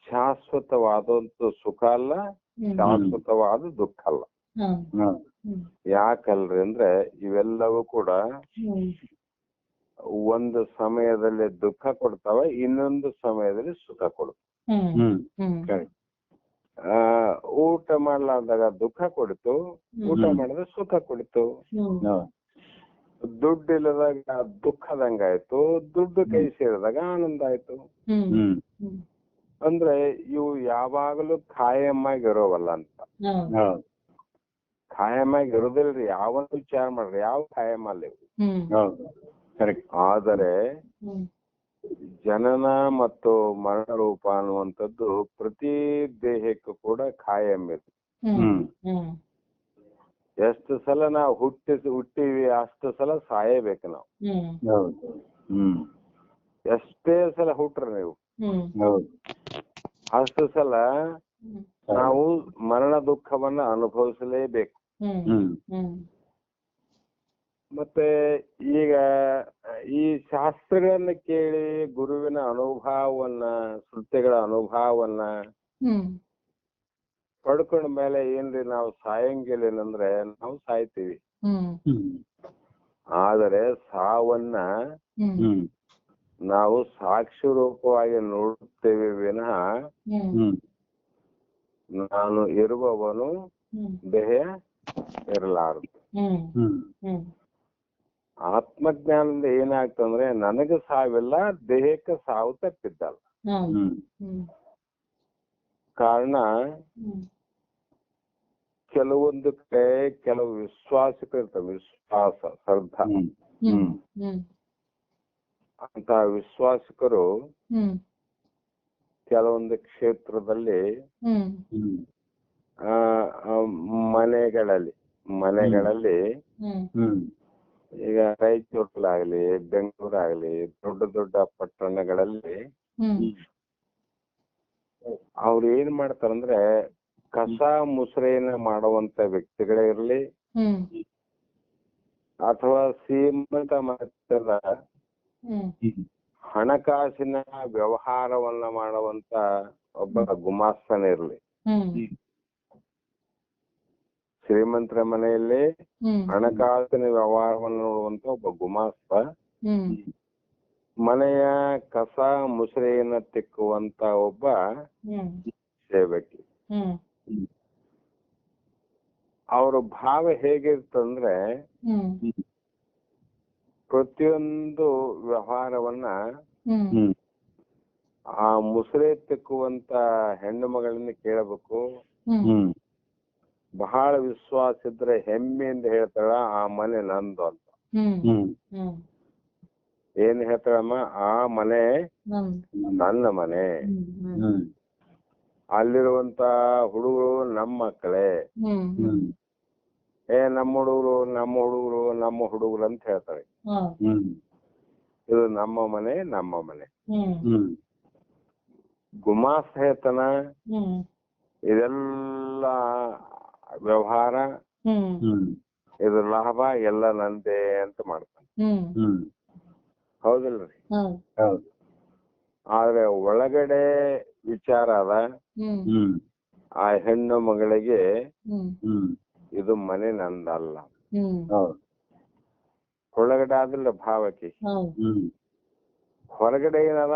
ಶಾಶ್ವತವಾದಂತ ಸುಖ ಅಲ್ಲ, ಶಾಶ್ವತವಾದ ದುಃಖ ಅಲ್ಲ. ಯಾಕಲ್ರಿ ಅಂದ್ರೆ ಇವೆಲ್ಲವೂ ಕೂಡ ಒಂದು ಸಮಯದಲ್ಲಿ ದುಃಖ ಕೊಡ್ತಾವ, ಇನ್ನೊಂದು ಸಮಯದಲ್ಲಿ ಸುಖ ಕೊಡ್ತಾವ. ಊಟ ಮಾಡ್ಲಾರ್ದಾಗ ದುಃಖ ಕೊಡ್ತು, ಊಟ ಮಾಡಿದ್ರೆ ಸುಖ ಕೊಡ್ತು. ದುಡ್ಡು ಇಲ್ಲದಾಗ ದುಃಖದಂಗಾಯ್ತು, ದುಡ್ಡು ಕೈ ಸೇರಿದಾಗ ಆನಂದ ಆಯ್ತು. ಅಂದ್ರೆ ಇವು ಯಾವಾಗಲೂ ಖಾಯಮ್ಮಾಗಿ ಇರೋವಲ್ಲ ಅಂತ. ಖಾಯಮ್ಮಾಗಿ ಇರೋದಿಲ್ರಿ. ಯಾವನ್ನ ವಿಚಾರ ಮಾಡ್ರಿ, ಯಾವ ಖಾಯಂ ಅಲ್ಲ ಇವು. ಆದರೆ ಜನನ ಮತ್ತು ಮರಣ ರೂಪ ಅನ್ನುವಂಥದ್ದು ಪ್ರತಿ ದೇಹಕ್ಕೂ ಕೂಡ ಖಾಯಂ ಇದೆ. ಎಷ್ಟು ಸಲ ನಾವು ಹುಟ್ಟಿವಿ ಅಷ್ಟು ಸಲ ಸಾಯಬೇಕು ನಾವು. ಎಷ್ಟೇ ಸಲ ಹುಟ್ಟ್ರಿ ನೀವು ಅಷ್ಟು ಸಲ ನಾವು ಮರಣ ದುಃಖವನ್ನ ಅನುಭವಿಸಲೇಬೇಕು. ಮತ್ತೆ ಈಗ ಈ ಶಾಸ್ತ್ರಗಳನ್ನ ಕೇಳಿ ಗುರುವಿನ ಅನುಭವವನ್ನ, ಶ್ರುತಿಗಳ ಅನುಭವವನ್ನ ಪಡ್ಕೊಂಡ ಮೇಲೆ ಏನ್ರಿ ನಾವು ಸಾಯಂಗಿಲ್ಲ ಏನಂದ್ರೆ ನಾವು ಸಾಯ್ತೀವಿ. ಆದರೆ ಸಾವನ್ನ ನಾವು ಸಾಕ್ಷಿ ರೂಪವಾಗಿ ನೋಡುತ್ತೇವೆ ವಿನಃ ನಾನು ಇರುವವನು ದೇಹ ಇರಲಾರದು. ಆತ್ಮಜ್ಞಾನದಿಂದ ಏನಾಗ್ತಂದ್ರೆ ನನಗೆ ಸಾವಿಲ್ಲ, ದೇಹಕ್ಕೆ ಸಾವು ತಪ್ಪಿದ್ದಲ್ಲ. ಕಾರಣ ಕೆಲವೊಂದು ಕಡೆ ಕೆಲವು ವಿಶ್ವಾಸಗಳು ಇರ್ತವೆ, ವಿಶ್ವಾಸ ಶ್ರದ್ಧಾ ಅಂತ ವಿಶ್ವಾಸಕರು ಕೆಲವೊಂದು ಕ್ಷೇತ್ರದಲ್ಲಿ ಮನೆಗಳಲ್ಲಿ ಈಗ ರಾಯಚೂರ್ಲಾಗ್ಲಿ ಬೆಂಗಳೂರಾಗ್ಲಿ ದೊಡ್ಡ ದೊಡ್ಡ ಪಟ್ಟಣಗಳಲ್ಲಿ ಅವ್ರು ಏನ್ ಮಾಡ್ತಾರಂದ್ರೆ ಕಸ ಮುಸುರೆಯನ್ನ ಮಾಡುವಂತ ವ್ಯಕ್ತಿಗಳೇ ಇರಲಿ ಅಥವಾ ಶ್ರೀಮಂತ ಮಟ್ಟದ ಹಣಕಾಸಿನ ವ್ಯವಹಾರವನ್ನ ಮಾಡುವಂತ ಒಬ್ಬ ಗುಮಾಸ್ತನೇ ಇರಲಿ. ಶ್ರೀಮಂತರ ಮನೆಯಲ್ಲಿ ಹಣಕಾಸಿನ ವ್ಯವಹಾರವನ್ನು ನೋಡುವಂತ ಒಬ್ಬ ಗುಮಾಸ್ತ, ಮನೆಯ ಕಸ ಮುಸುರೆಯನ್ನ ತಿಕ್ಕುವಂತ ಒಬ್ಬ ಸೇವಕಿ. ಅವ್ರ ಭಾವ ಹೇಗಿರ್ತಂದ್ರೆ ಪ್ರತಿಯೊಂದು ವ್ಯವಹಾರವನ್ನ ಆ ಮುಸುರೆ ತಿಕ್ಕುವಂತ ಹೆಣ್ಣು ಮಗಳನ್ನ ಕೇಳಬೇಕು. ಬಹಳ ವಿಶ್ವಾಸ ಇದ್ರೆ ಹೆಮ್ಮೆಯಿಂದ ಹೇಳ್ತಾಳ, ಆ ಮನೆ ನಂದು ಅಂತ. ಏನ್ ಹೇಳ್ತಾಳಮ್ಮ? ಆ ಮನೆ ನನ್ನ ಮನೆ, ಅಲ್ಲಿರುವಂತ ಹುಡುಗರು ನಮ್ಮ ಮಕ್ಕಳೇ, ನಮ್ಮ ಹುಡುಗರು ಅಂತ ಹೇಳ್ತಾರೆ. ಇದು ನಮ್ಮ ಮನೆ, ನಮ್ಮ ಮನೆ. ಗುಮಾಸ್ತ ಹೇಳ್ತಾನ, ಇದೆಲ್ಲ ವ್ಯವಹಾರ, ಇದು ಲಾಭ ಎಲ್ಲ ನಂದೇ ಅಂತ ಮಾಡ್ತಾನೆ. ಹೌದಿಲ್ರಿ? ಹೌದು. ಆದ್ರೆ ಒಳಗಡೆ ವಿಚಾರ ಅದ, ಆ ಹೆಣ್ಣು ಮಗಳಿಗೆ ಇದು ಮನೆ ನಂದಲ್ಲ. ಒಳಗಡೆ ಆದಿಲ್ಲ ಭಾವಕ್ಕೆ, ಹೊರಗಡೆ ಏನದ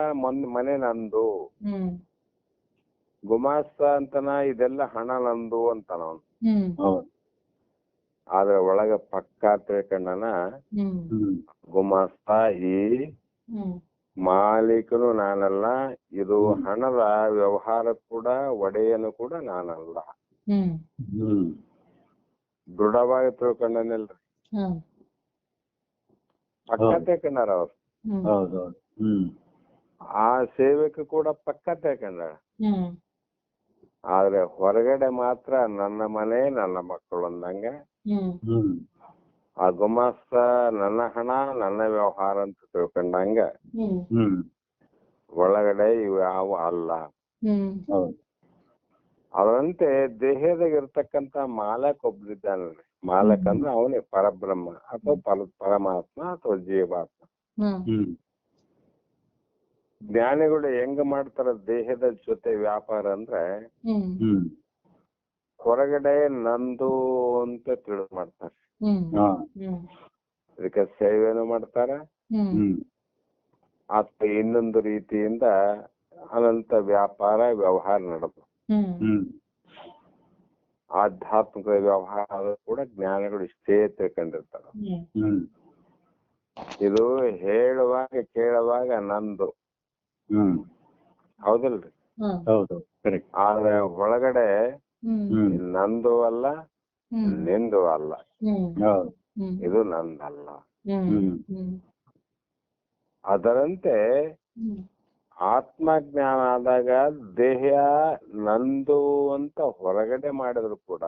ಮನೆ ನಂದು. ಗುಮಾಸ್ತ ಅಂತನ ಇದೆಲ್ಲ ಹಣ ನಂದು ಅಂತಾನ ಅವನು. ಆದ್ರೆ ಒಳಗ ಪಕ್ಕಾ ತಿಳ್ಕೊಂಡನ, ಗುಮಾಸ್ತ ಈ ಮಾಲೀಕನು ನಾನಲ್ಲ, ಇದು ಹಣದ ವ್ಯವಹಾರ ಕೂಡ ಒಡೆಯನು ಕೂಡ ನಾನಲ್ಲ. ದೃಢವಾಗಿ ತಿಳ್ಕೊಂಡನಿಲ್ರಿ, ಪಕ್ಕ ತಿಳ್ಕೊಂಡಾರ ಅವ್ರು. ಆ ಸೇವಕ ಕೂಡ ಪಕ್ಕ ತಿಳ್ಕೊಂಡಾಳ. ಆದ್ರೆ ಹೊರಗಡೆ ಮಾತ್ರ ನನ್ನ ಮನೆ ನನ್ನ ಮಕ್ಕಳು ಅಂದಂಗ, ಆ ಗುಮಾಸ್ತ ನನ್ನ ಹಣ ನನ್ನ ವ್ಯವಹಾರ ಅಂತ ತಿಳ್ಕೊಂಡಂಗ ಒಳಗಡೆ ಇವು ಯಾವ ಅಲ್ಲ. ಅದರಂತೆ ದೇಹದಾಗ ಇರ್ತಕ್ಕಂತ ಮಾಲಕ್ ಒಬ್ರಿದ್ದಾನಲ್ರಿ. ಮಾಲಕ್ ಅಂದ್ರೆ ಅವನೇ ಪರಬ್ರಹ್ಮ ಅಥವಾ ಪರಮಾತ್ಮ ಅಥವಾ ಜೀವಾತ್ಮ. ಜ್ಞಾನಿಗಳು ಹೆಂಗ ಮಾಡ್ತಾರ ದೇಹದ ಜೊತೆ ವ್ಯಾಪಾರ ಅಂದ್ರೆ, ಹೊರಗಡೆ ನಂದು ಅಂತ ತಿಳಿದು ಮಾಡ್ತಾರೆ. ಇದಕ್ಕೆ ಸೇವೆನೂ ಮಾಡ್ತಾರ, ಅಥವಾ ಇನ್ನೊಂದು ರೀತಿಯಿಂದ ಅನಂತ ವ್ಯಾಪಾರ ವ್ಯವಹಾರ ನಡೆದು ಆಧ್ಯಾತ್ಮಿಕ ವ್ಯವಹಾರ ಕೂಡ ಜ್ಞಾನಿಗಳು ಇಷ್ಟೇ ತಿಳ್ಕೊಂಡಿರ್ತಾರ. ಇದು ಹೇಳುವಾಗ ಕೇಳುವಾಗ ನಂದು, ಹೌದಲ್ರಿ? ಆದ್ರೆ ಒಳಗಡೆ ನಂದು ಅಲ್ಲ, ನಿಂದು ಅಲ್ಲ, ಇದು ನಂದಲ್ಲ. ಅದರಂತೆ ಆತ್ಮಜ್ಞಾನ ಆದಾಗ ದೇಹ ನಂದು ಅಂತ ಹೊರಗಡೆ ಮಾಡಿದ್ರು ಕೂಡ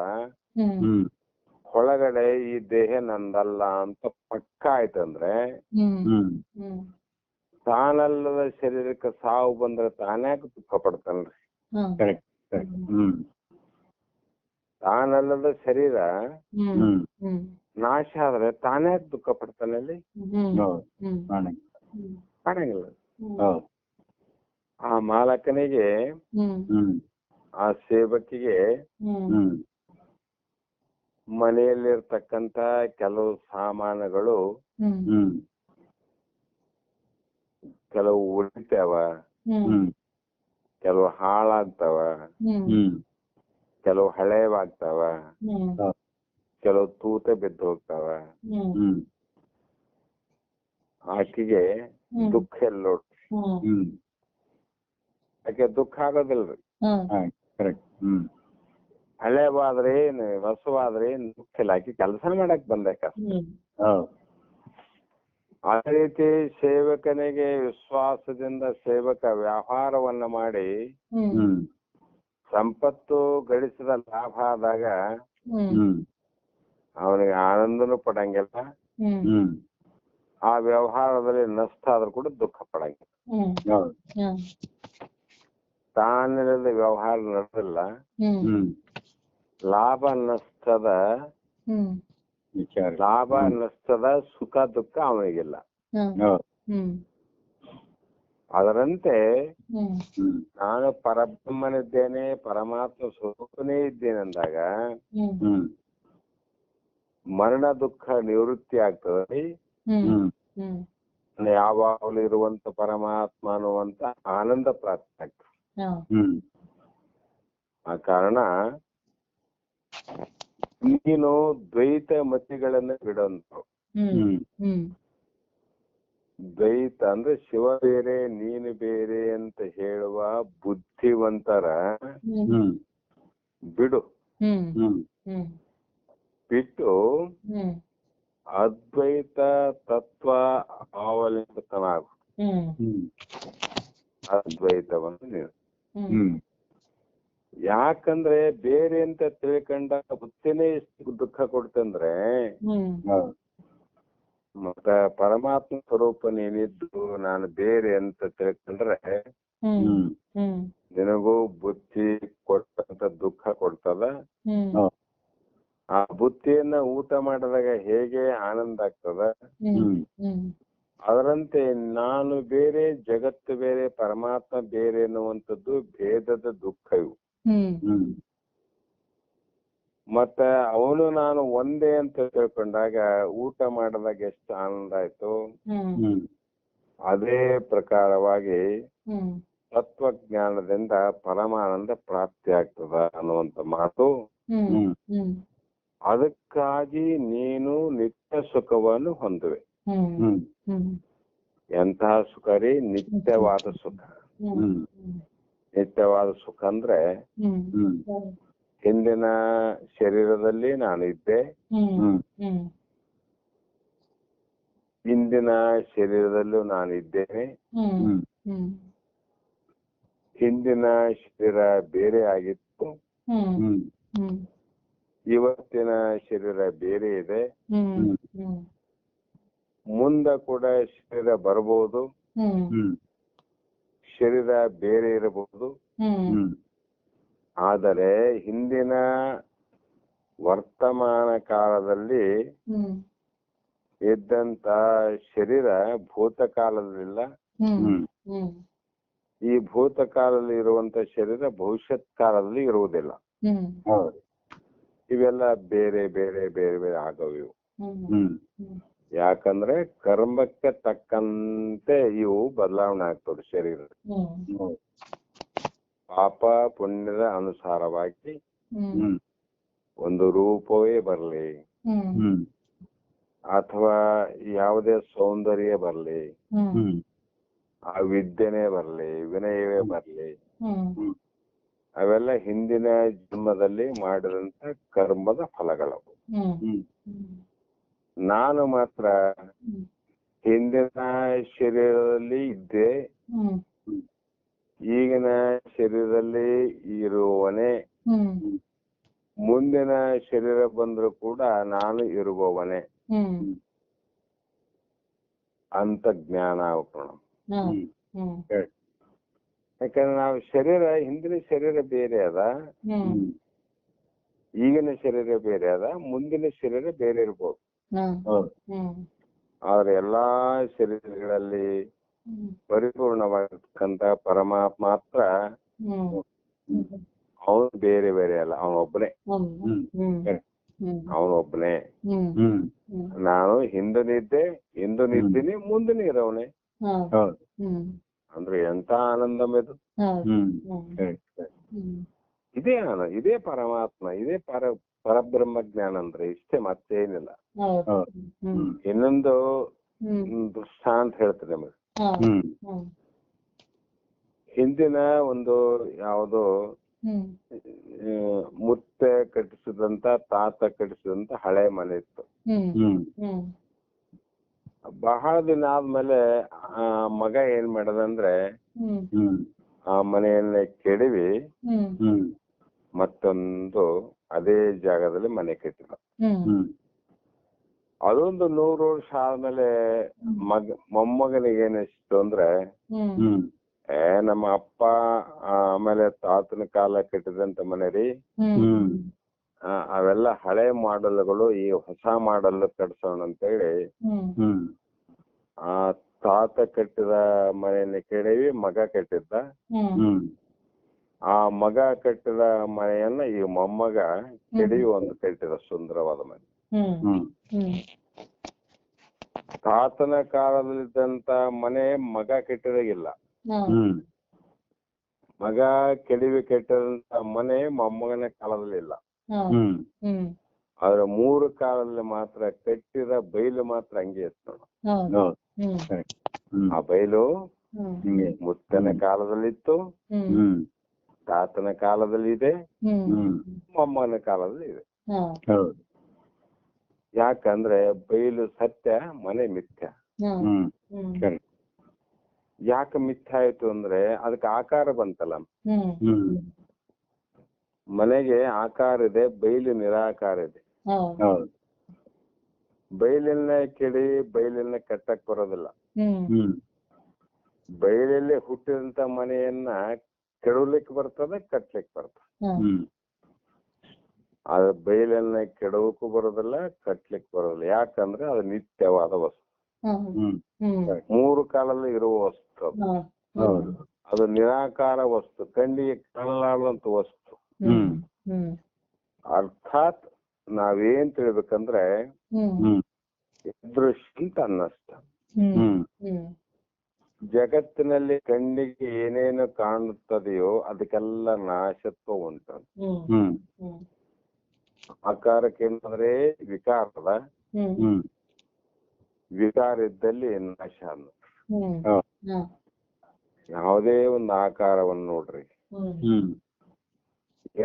ಒಳಗಡೆ ಈ ದೇಹ ನಂದಲ್ಲ ಅಂತ ಪಕ್ಕ ಆಯ್ತಂದ್ರೆ, ತಾನಲ್ಲದ ಶರೀರಕ್ಕೆ ಸಾವು ಬಂದ್ರೆ ತಾನ್ಯಾಕ ದುಃಖ ಪಡ್ತಾನ್ರಿ? ತಾನಲ್ಲದ ಶರೀರ ನಾಶ ಆದ್ರೆ ತಾನ್ಯಾಕ ದುಃಖ ಪಡ್ತಾನಲ್ಲಿ? ಕಾಣಂಗಿಲ್ಲ. ಆ ಮಾಲಕನಿಗೆ, ಆ ಸೇವಕಿಗೆ ಮನೆಯಲ್ಲಿರ್ತಕ್ಕಂತ ಕೆಲವು ಸಾಮಾನುಗಳು ಕೆಲವು ಉಳಿತಾವ, ಕೆಲವು ಹಾಳಾಗ್ತಾವ, ಕೆಲವು ಹಳೇವಾಗ್ತಾವ, ಕೆಲವು ತೂತ ಬಿದ್ದು ಹೋಗ್ತಾವ. ಆಕಿಗೆ ದುಃಖ ಎಲ್ಲ ನೋಡ್ರಿ. ಆಕೆ ದುಃಖ ಆಗೋದಿಲ್ರಿ. ಹಳೇವಾದ್ರೆ ಏನ್, ಹೊಸವಾದ್ರೆ ಏನ್ ದುಃಖ ಇಲ್ಲ. ಆಕಿ ಕೆಲಸ ಮಾಡಕ್ ಬಂದಾಕ. ಅದೇ ರೀತಿ ಸೇವಕನಿಗೆ ವಿಶ್ವಾಸದಿಂದ ಸೇವಕ ವ್ಯವಹಾರವನ್ನ ಮಾಡಿ ಸಂಪತ್ತು ಗಳಿಸಿದ ಲಾಭ ಆದಾಗ ಅವನಿಗೆ ಆನಂದನೂ ಪಡಂಗಿಲ್ಲ, ಆ ವ್ಯವಹಾರದಲ್ಲಿ ನಷ್ಟ ಆದ್ರೂ ಕೂಡ ದುಃಖ ಪಡಂಗಿಲ್ಲ. ತಾನಿಲ್ಲದ ವ್ಯವಹಾರ ನಡೆದಿಲ್ಲ, ಲಾಭ ನಷ್ಟದ ಲಾಭ ನಷ್ಟದ ಸುಖ ದುಃಖ ಅವನಿಗಿಲ್ಲ. ಅದರಂತೆ ನಾನು ಪರಬ್ರಹ್ಮನಿದ್ದೇನೆ, ಪರಮಾತ್ಮ ಸ್ವರೂಪನೇ ಇದ್ದೇನೆ ಅಂದಾಗ ಮರಣ ದುಃಖ ನಿವೃತ್ತಿ ಆಗ್ತದೆ. ಯಾವಾಗಲೂ ಇರುವಂತ ಪರಮಾತ್ಮ ಅನ್ನುವಂತ ಆನಂದ ಪ್ರಾಪ್ತಿ ಆಗ್ತದೆ. ಆ ಕಾರಣ ನೀನು ದ್ವೈತ ಮತಿಗಳನ್ನ ಬಿಡುವಂತ. ದ್ವೈತ ಅಂದ್ರೆ ಶಿವ ಬೇರೆ ನೀನು ಬೇರೆ ಅಂತ ಹೇಳುವ ಬುದ್ಧಿವಂತರ ಬಿಡು. ಬಿಟ್ಟು ಅದ್ವೈತ ತತ್ವ ಅವಲಂಬಿತನಾಗು. ಅದ್ವೈತವನ್ನು ನೀನು ಯಾಕಂದ್ರೆ ಬೇರೆ ಅಂತ ತಿಳ್ಕೊಂಡ ಬುದ್ಧಿನೇ ಎಷ್ಟು ದುಃಖ ಕೊಡ್ತಂದ್ರೆ, ಮತ್ತ ಪರಮಾತ್ಮ ಸ್ವರೂಪ ನೀನಿದ್ದು ನಾನು ಬೇರೆ ಅಂತ ತಿಳ್ಕೊಂಡ್ರೆ ನಿನಗೂ ಬುದ್ಧಿ ಕೊಟ್ಟಂತ ದುಃಖ ಕೊಡ್ತದ. ಆ ಬುದ್ಧಿಯನ್ನ ಊಟ ಮಾಡಿದಾಗ ಹೇಗೆ ಆನಂದ ಆಗ್ತದ, ಅದರಂತೆ ನಾನು ಬೇರೆ ಜಗತ್ತು ಬೇರೆ ಪರಮಾತ್ಮ ಬೇರೆ ಎನ್ನುವಂಥದ್ದು ಭೇದದ ದುಃಖ ಇವು. ಮತ್ತ ಅವನು ನಾನು ಒಂದೇ ಅಂತ ತಿಳ್ಕೊಂಡಾಗ ಊಟ ಮಾಡಿದಾಗ ಎಷ್ಟು ಆನಂದ ಆಯ್ತು, ಅದೇ ಪ್ರಕಾರವಾಗಿ ತತ್ವಜ್ಞಾನದಿಂದ ಪರಮಾನಂದ ಪ್ರಾಪ್ತಿ ಆಗ್ತದ ಅನ್ನುವಂತ ಮಾತು. ಅದಕ್ಕಾಗಿ ನೀನು ನಿತ್ಯ ಸುಖವನ್ನು ಹೊಂದುವೆ. ಎಂತಹ ಸುಖ ರೀ? ನಿತ್ಯವಾದ ಸುಖ. ನಿತ್ಯವಾದ ಸುಖ ಅಂದ್ರೆ ಹಿಂದಿನ ಶರೀರದಲ್ಲಿ ನಾನು ಇದ್ದೆ, ಇಂದಿನ ಶರೀರದಲ್ಲೂ ನಾನು ಇದ್ದೇನೆ. ಹಿಂದಿನ ಶರೀರ ಬೇರೆ ಆಗಿತ್ತು, ಇವತ್ತಿನ ಶರೀರ ಬೇರೆ ಇದೆ, ಮುಂದೆ ಕೂಡ ಶರೀರ ಬರಬಹುದು, ಶರೀರ ಬೇರೆ ಇರಬಹುದು. ಆದರೆ ಹಿಂದಿನ ವರ್ತಮಾನ ಕಾಲದಲ್ಲಿ ಇದ್ದಂತ ಶರೀರ ಭೂತಕಾಲದಲ್ಲಿಲ್ಲ. ಈ ಭೂತಕಾಲದಲ್ಲಿ ಇರುವಂತ ಶರೀರ ಭವಿಷ್ಯತ್ ಕಾಲದಲ್ಲಿ ಇರುವುದಿಲ್ಲ. ಇವೆಲ್ಲ ಬೇರೆ ಬೇರೆ ಬೇರೆ ಬೇರೆ ಆಗವು. ಯಾಕಂದ್ರೆ ಕರ್ಮಕ್ಕೆ ತಕ್ಕಂತೆ ಇವು ಬದಲಾವಣೆ ಆಗ್ತದೆ ಶರೀರ. ಪಾಪ ಪುಣ್ಯದ ಅನುಸಾರವಾಗಿ ಒಂದು ರೂಪವೇ ಬರಲಿ, ಅಥವಾ ಯಾವುದೇ ಸೌಂದರ್ಯ ಬರಲಿ, ಆ ವಿದ್ಯೆನೇ ಬರಲಿ, ವಿನಯವೇ ಬರಲಿ, ಅವೆಲ್ಲ ಹಿಂದಿನ ಜನ್ಮದಲ್ಲಿ ಮಾಡಿದಂತ ಕರ್ಮದ ಫಲಗಳವು. ನಾನು ಮಾತ್ರ ಹಿಂದಿನ ಶರೀರದಲ್ಲಿ ಇದ್ದೆ, ಈಗಿನ ಶರೀರದಲ್ಲಿ ಇರುವವನೇ, ಮುಂದಿನ ಶರೀರ ಬಂದ್ರು ಕೂಡ ನಾನು ಇರುವವನೇ ಅಂತ ಜ್ಞಾನ ಆಗೋಣ. ಯಾಕಂದ್ರೆ ನಾವು ಶರೀರ, ಹಿಂದಿನ ಶರೀರ ಬೇರೆ ಅದ, ಈಗಿನ ಶರೀರ ಬೇರೆ ಅದ, ಮುಂದಿನ ಶರೀರ ಬೇರೆ ಇರ್ಬೋದು. ಆದ್ರೆ ಎಲ್ಲಾ ಶರೀರಗಳಲ್ಲಿ ಪರಿಪೂರ್ಣವಾಗಿರ್ತಕ್ಕಂತ ಪರಮಾತ್ಮ ಮಾತ್ರ ಅವನು ಬೇರೆ ಬೇರೆ ಅಲ್ಲ, ಅವನೊಬ್ಬನೇ. ಅವನೊಬ್ಬನೇ. ನಾನು ಹಿಂದನಿದ್ದೆ, ಹಿಂದನಿದ್ದೀನಿ, ಮುಂದಿನ ಇರೋವನೇ. ಅಂದ್ರೆ ಎಂತ ಆನಂದಮ್ ಇದು. ಇದೇ ಆನಂದ, ಇದೇ ಪರಮಾತ್ಮ, ಇದೇ ಪರಬ್ರಹ್ಮ ಜ್ಞಾನ ಅಂದ್ರೆ ಇಷ್ಟೇ, ಮತ್ತೇನಿಲ್ಲ. ಇನ್ನೊಂದು ದೃಷ್ಟಾಂತ ಹೇಳ್ತದೆ ನಮಗೆ. ಹಿಂದಿನ ಒಂದು ಯಾವುದೋ ಮುತ್ತೆ ಕಟ್ಟಿಸಿದಂತ, ತಾತ ಕಟ್ಟಿಸಿದಂತ ಹಳೆ ಮನೆ ಇತ್ತು. ಬಹಳ ದಿನ ಆದ್ಮೇಲೆ ಆ ಮಗ ಏನ್ ಮಾಡದಂದ್ರೆ ಆ ಮನೆಯನ್ನ ಕೆಡವಿ ಮತ್ತೊಂದು ಅದೇ ಜಾಗದಲ್ಲಿ ಮನೆ ಕಟ್ಟಿದ. ಅದೊಂದು 100 ವರ್ಷ ಆದ್ಮೇಲೆ ಮೊಮ್ಮಗನಿಗೆ ಏನಿಸ್ತು ಅಂದ್ರೆ, ನಮ್ಮ ಅಪ್ಪ ಆಮೇಲೆ ತಾತನ ಕಾಲ ಕಟ್ಟಿದಂತ ಮನೆ ರೀ, ಅವೆಲ್ಲ ಹಳೆ ಮಾಡಲ್ಗಳು ಈ ಹೊಸ ಮಾಡಲ್ ಕಟ್ಸೋಣ ಅಂತೇಳಿ ಆ ತಾತ ಕಟ್ಟಿದ ಮನೆಯನ್ನ ಕೇಳೀವಿ, ಮಗ ಕಟ್ಟಿದ್ದ. ಆ ಮಗ ಕಟ್ಟಿದ ಮನೆಯನ್ನ ಈ ಮೊಮ್ಮಗ ಕೆಡಿ ಒಂದು ಕಟ್ಟಿದ ಸುಂದರವಾದ ಮನೆ. ತಾತನ ಕಾಲದಲ್ಲಿದ್ದಂತ ಮನೆ ಮಗ ಕೆಟ್ಟಿದಾಗಿಲ್ಲ, ಮಗ ಕೆಡವಿ ಕೆಟ್ಟಿದಂತ ಮನೆ ಮೊಮ್ಮಗನ ಕಾಲದಲ್ಲಿ ಇಲ್ಲ. ಆದ್ರೆ 3 ಕಾಲದಲ್ಲಿ ಮಾತ್ರ ಕಟ್ಟಿದ ಬೈಲು ಮಾತ್ರ ಹಂಗೆ ಇತ್ತು ನೋಡು. ಆ ಬೈಲು ಮುತ್ತನ ಕಾಲದಲ್ಲಿತ್ತು, ತಾತನ ಕಾಲದಲ್ಲಿ ಇದೆ, ಮೊಮ್ಮಗನ ಕಾಲದಲ್ಲಿ ಇದೆ. ಯಾಕಂದ್ರೆ ಬೈಲು ಸತ್ಯ, ಮನೆ ಮಿಥ್ಯ. ಯಾಕೆ ಮಿಥ್ಯ ಆಯ್ತು ಅಂದ್ರೆ ಅದಕ್ಕೆ ಆಕಾರ ಬಂತಲ್ಲ. ಮನೆಗೆ ಆಕಾರ ಇದೆ, ಬೈಲು ನಿರಾಕಾರ ಇದೆ. ಬೈಲಿನ ಕೆಡಿ ಬೈಲಿನ ಕಟ್ಟಕ್ ಬರೋದಿಲ್ಲ. ಬೈಲಲ್ಲಿ ಹುಟ್ಟಿದಂತ ಮನೆಯನ್ನ ಕೆಡವಲಿಕ್ಕೆ ಬರ್ತದೆ, ಕಟ್ಲಿಕ್ಕೆ ಬರ್ತದೆ. ಆದ್ರೆ ಬೈಲನ್ನ ಕೆಡವಕ್ಕೂ ಬರೋದಿಲ್ಲ, ಕಟ್ಲಿಕ್ಕೆ ಬರೋದಿಲ್ಲ. ಯಾಕಂದ್ರೆ ಅದು ನಿತ್ಯವಾದ ವಸ್ತು, 3 ಕಾಲದಲ್ಲಿ ಇರುವ ವಸ್ತು. ಅದು ನಿರಾಕಾರ ವಸ್ತು, ಕಣ್ಣಿಗೆ ಕಾಣಲಾರದಂತ ವಸ್ತು. ಅರ್ಥಾತ್ ನಾವೇನ್ ತಿಳ್ಬೇಕಂದ್ರೆ ದೃಷ್ಟಿಂತ ಅನ್ನಷ್ಟ. ಜಗತ್ತಿನಲ್ಲಿ ಕಣ್ಣಿಗೆ ಏನೇನು ಕಾಣುತ್ತದೆಯೋ ಅದಕ್ಕೆಲ್ಲ ನಾಶತ್ವ ಉಂಟು. ಆಕಾರಕ್ಕೇನಂದ್ರೆ ವಿಕಾರದ, ವಿಕಾರ ಇದ್ದಲ್ಲಿ ನಾಶ ಅನ್ನ. ಯಾವುದೇ ಒಂದು ಆಕಾರವನ್ನು ನೋಡ್ರಿ,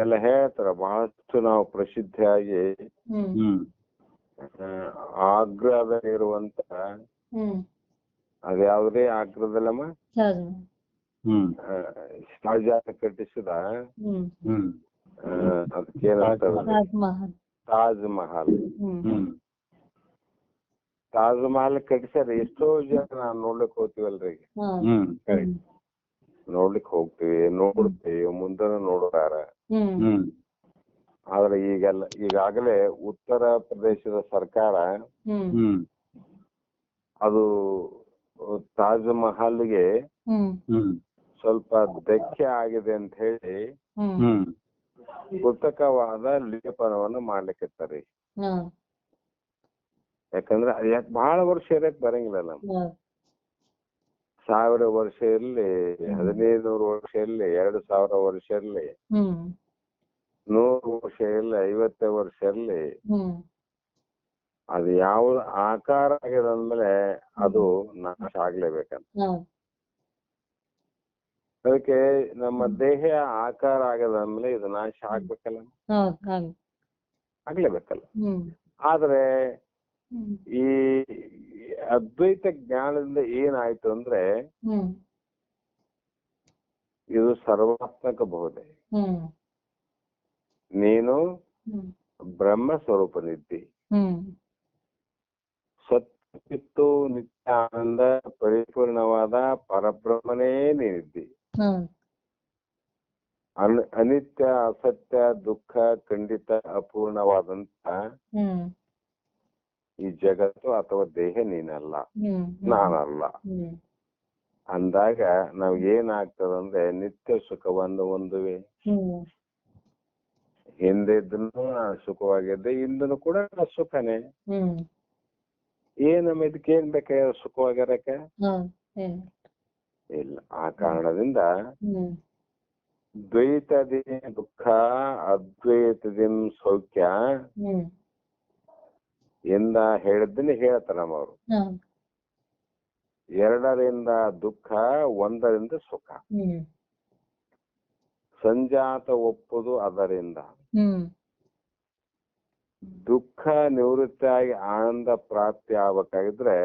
ಎಲ್ಲ ಹೇಳ್ತಾರ ಬಹಳಷ್ಟು. ನಾವು ಪ್ರಸಿದ್ಧಿಯಾಗಿ ಆಗ್ರಾದಲ್ಲಿರುವಂತ ಅದ್ಯಾವುದೇ ಆಗ್ರದಲ್ಲಮ್ಮ ಶಾಜಹಾನ್ ಕಟ್ಟಿಸಿದ ಅದಕ್ಕೇನಂತ ತಾಜ್ ಮಹಲ್. ತಾಜ್ ಮಹಲ್ ಕಟ್ಟಿಸ್ಯಾರ. ಎಷ್ಟೋ ಜನ ನಾವ್ ನೋಡ್ಲಿಕ್ ಹೋಗ್ತೀವಲ್ರಿ, ನೋಡ್ಲಿಕ್ ಹೋಗ್ತೀವಿ, ನೋಡ್ತೀವಿ, ಮುಂದನ ನೋಡ್ತಾರ. ಆದ್ರೆ ಈಗಾಗಲೇ ಉತ್ತರ ಪ್ರದೇಶದ ಸರ್ಕಾರ ಅದು ತಾಜ್ ಮಹಲ್ಗೆ ಸ್ವಲ್ಪ ಧಕ್ಕೆ ಆಗಿದೆ ಅಂತ ಹೇಳಿ ಕೃತಕವಾದ ಲೇಪನವನ್ನು ಮಾಡ್ಲಿಕ್ಕೆ. ಯಾಕಂದ್ರೆ ಬಹಳ ವರ್ಷ ಇರಕ್ ಬರಂಗಿಲ್ಲ. ನಮ್ 1000 ವರ್ಷ ಇರ್ಲಿ, 1500 ವರ್ಷ ಇರ್ಲಿ, 2000 ವರ್ಷ ಇರ್ಲಿ, 100 ವರ್ಷ ಇರ್ಲಿ, 50 ವರ್ಷ ಇರ್ಲಿ, ಅದು ಯಾವ ಆಕಾರ ಆಗಿದೆ ಅಂದ್ಮೇಲೆ ಅದು ನಾಶ ಆಗ್ಲೇಬೇಕಂತ. ಅದಕ್ಕೆ ನಮ್ಮ ದೇಹ ಆಕಾರ ಆಗದಂದ್ಮೇಲೆ ಇದು ನಾಶ ಆಗ್ಬೇಕಲ್ಲ, ಆಗ್ಲೇಬೇಕಲ್ಲ. ಆದ್ರೆ ಈ ಅದ್ವೈತ ಜ್ಞಾನದಿಂದ ಏನಾಯ್ತು ಅಂದ್ರೆ ಇದು ಸರ್ವಾತ್ಮಕ ಬಹುದೇ. ನೀನು ಬ್ರಹ್ಮ ಸ್ವರೂಪನಿದ್ದಿ, ಸತ್ಯಿತ್ತು ನಿತ್ಯ ಆನಂದ ಪರಿಪೂರ್ಣವಾದ ಪರಬ್ರಹ್ಮನೇ ನೀನಿದ್ದಿ. ಅನಿತ್ಯ, ಅಸತ್ಯ, ದುಃಖ, ಖಂಡಿತ, ಅಪೂರ್ಣವಾದಂತ ಈ ಜಗತ್ತು ಅಥವಾ ದೇಹ ನೀನಲ್ಲ, ನಾನಲ್ಲ ಅಂದಾಗ ನಾವ್ ಏನಾಗ್ತದಂದ್ರೆ ನಿತ್ಯ ಸುಖವನ್ನು ಹೊಂದುವೆ. ಹಿಂದೆ ಇದ್ದನು ನಾನು ಸುಖವಾಗಿದ್ದೆ, ಇಂದನು ಕೂಡ ಸುಖನೇ. ನಮ್ಮ ಇದಕ್ಕೇನ್ ಬೇಕಾಗ ಸುಖವಾಗಿರಕ್ಕೆ ಇಲ್ಲ. ಆ ಕಾರಣದಿಂದ ದ್ವೈತದಿ ದುಃಖ ಅದ್ವೈತದಿ ಸೌಖ್ಯ ಎಂದ ಹೇಳಿದ್ದನ್ನ ಹೇಳ್ತಾರ ನಮ್ಮವ್ರು. 2ರಿಂದ ದುಃಖ, 1ರಿಂದ ಸುಖ. ಸಂಜಾತ ಒಪ್ಪುದು ಅದರಿಂದ. ದುಃಖ ನಿವೃತ್ತಿಯಾಗಿ ಆನಂದ ಪ್ರಾಪ್ತಿ ಆಗ್ಬೇಕಾಗಿದ್ರೆ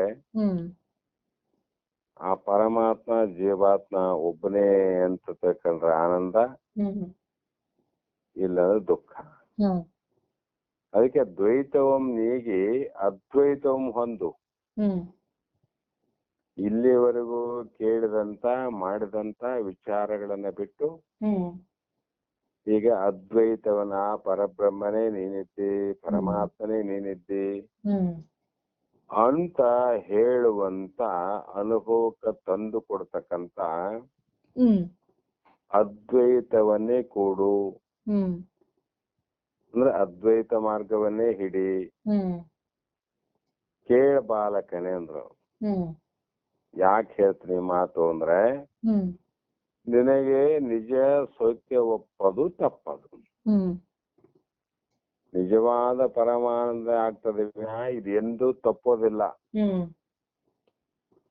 ಆ ಪರಮಾತ್ಮ ಜೀವಾತ್ಮ ಒಬ್ಬನೇ ಅಂತ ತಿಳ್ಕೊಂಡ್ರೆ ಆನಂದ, ಇಲ್ಲಂದ್ರೆ ದುಃಖ. ಅದಕ್ಕೆ ದ್ವೈತವಂ ನೀಗಿ ಅದ್ವೈತವಂ ಹೊಂದು. ಇಲ್ಲಿವರೆಗೂ ಕೇಳಿದಂತ ಮಾಡಿದಂತ ವಿಚಾರಗಳನ್ನ ಬಿಟ್ಟು ಈಗ ಅದ್ವೈತವನ ಪರಬ್ರಹ್ಮನೇ ನೀನಿದ್ದಿ, ಪರಮಾತ್ಮನೇ ನೀನಿದ್ದಿ ಅಂತ ಹೇಳುವಂತ ಅನುಭವಕ್ಕೆ ತಂದು ಕೊಡ್ತಕ್ಕಂತ ಅದ್ವೈತವನ್ನೇ ಕೊಡು ಅಂದ್ರೆ ಅದ್ವೈತ ಮಾರ್ಗವನ್ನೇ ಹಿಡಿ. ಕೇಳ ಬಾಲಕನೇ ಅಂದ್ರು. ಯಾಕೆ ಹೇಳ್ತೀನಿ ಮಾತು ಅಂದ್ರೆ, ನಿನಗೆ ನಿಜ ಸೌಖ್ಯ ಒಪ್ಪದು ತಪ್ಪದು. ನಿಜವಾದ ಪರಮಾನಂದ ಆಗ್ತದೆ, ಇದು ಎಂದೂ ತಪ್ಪೋದಿಲ್ಲ.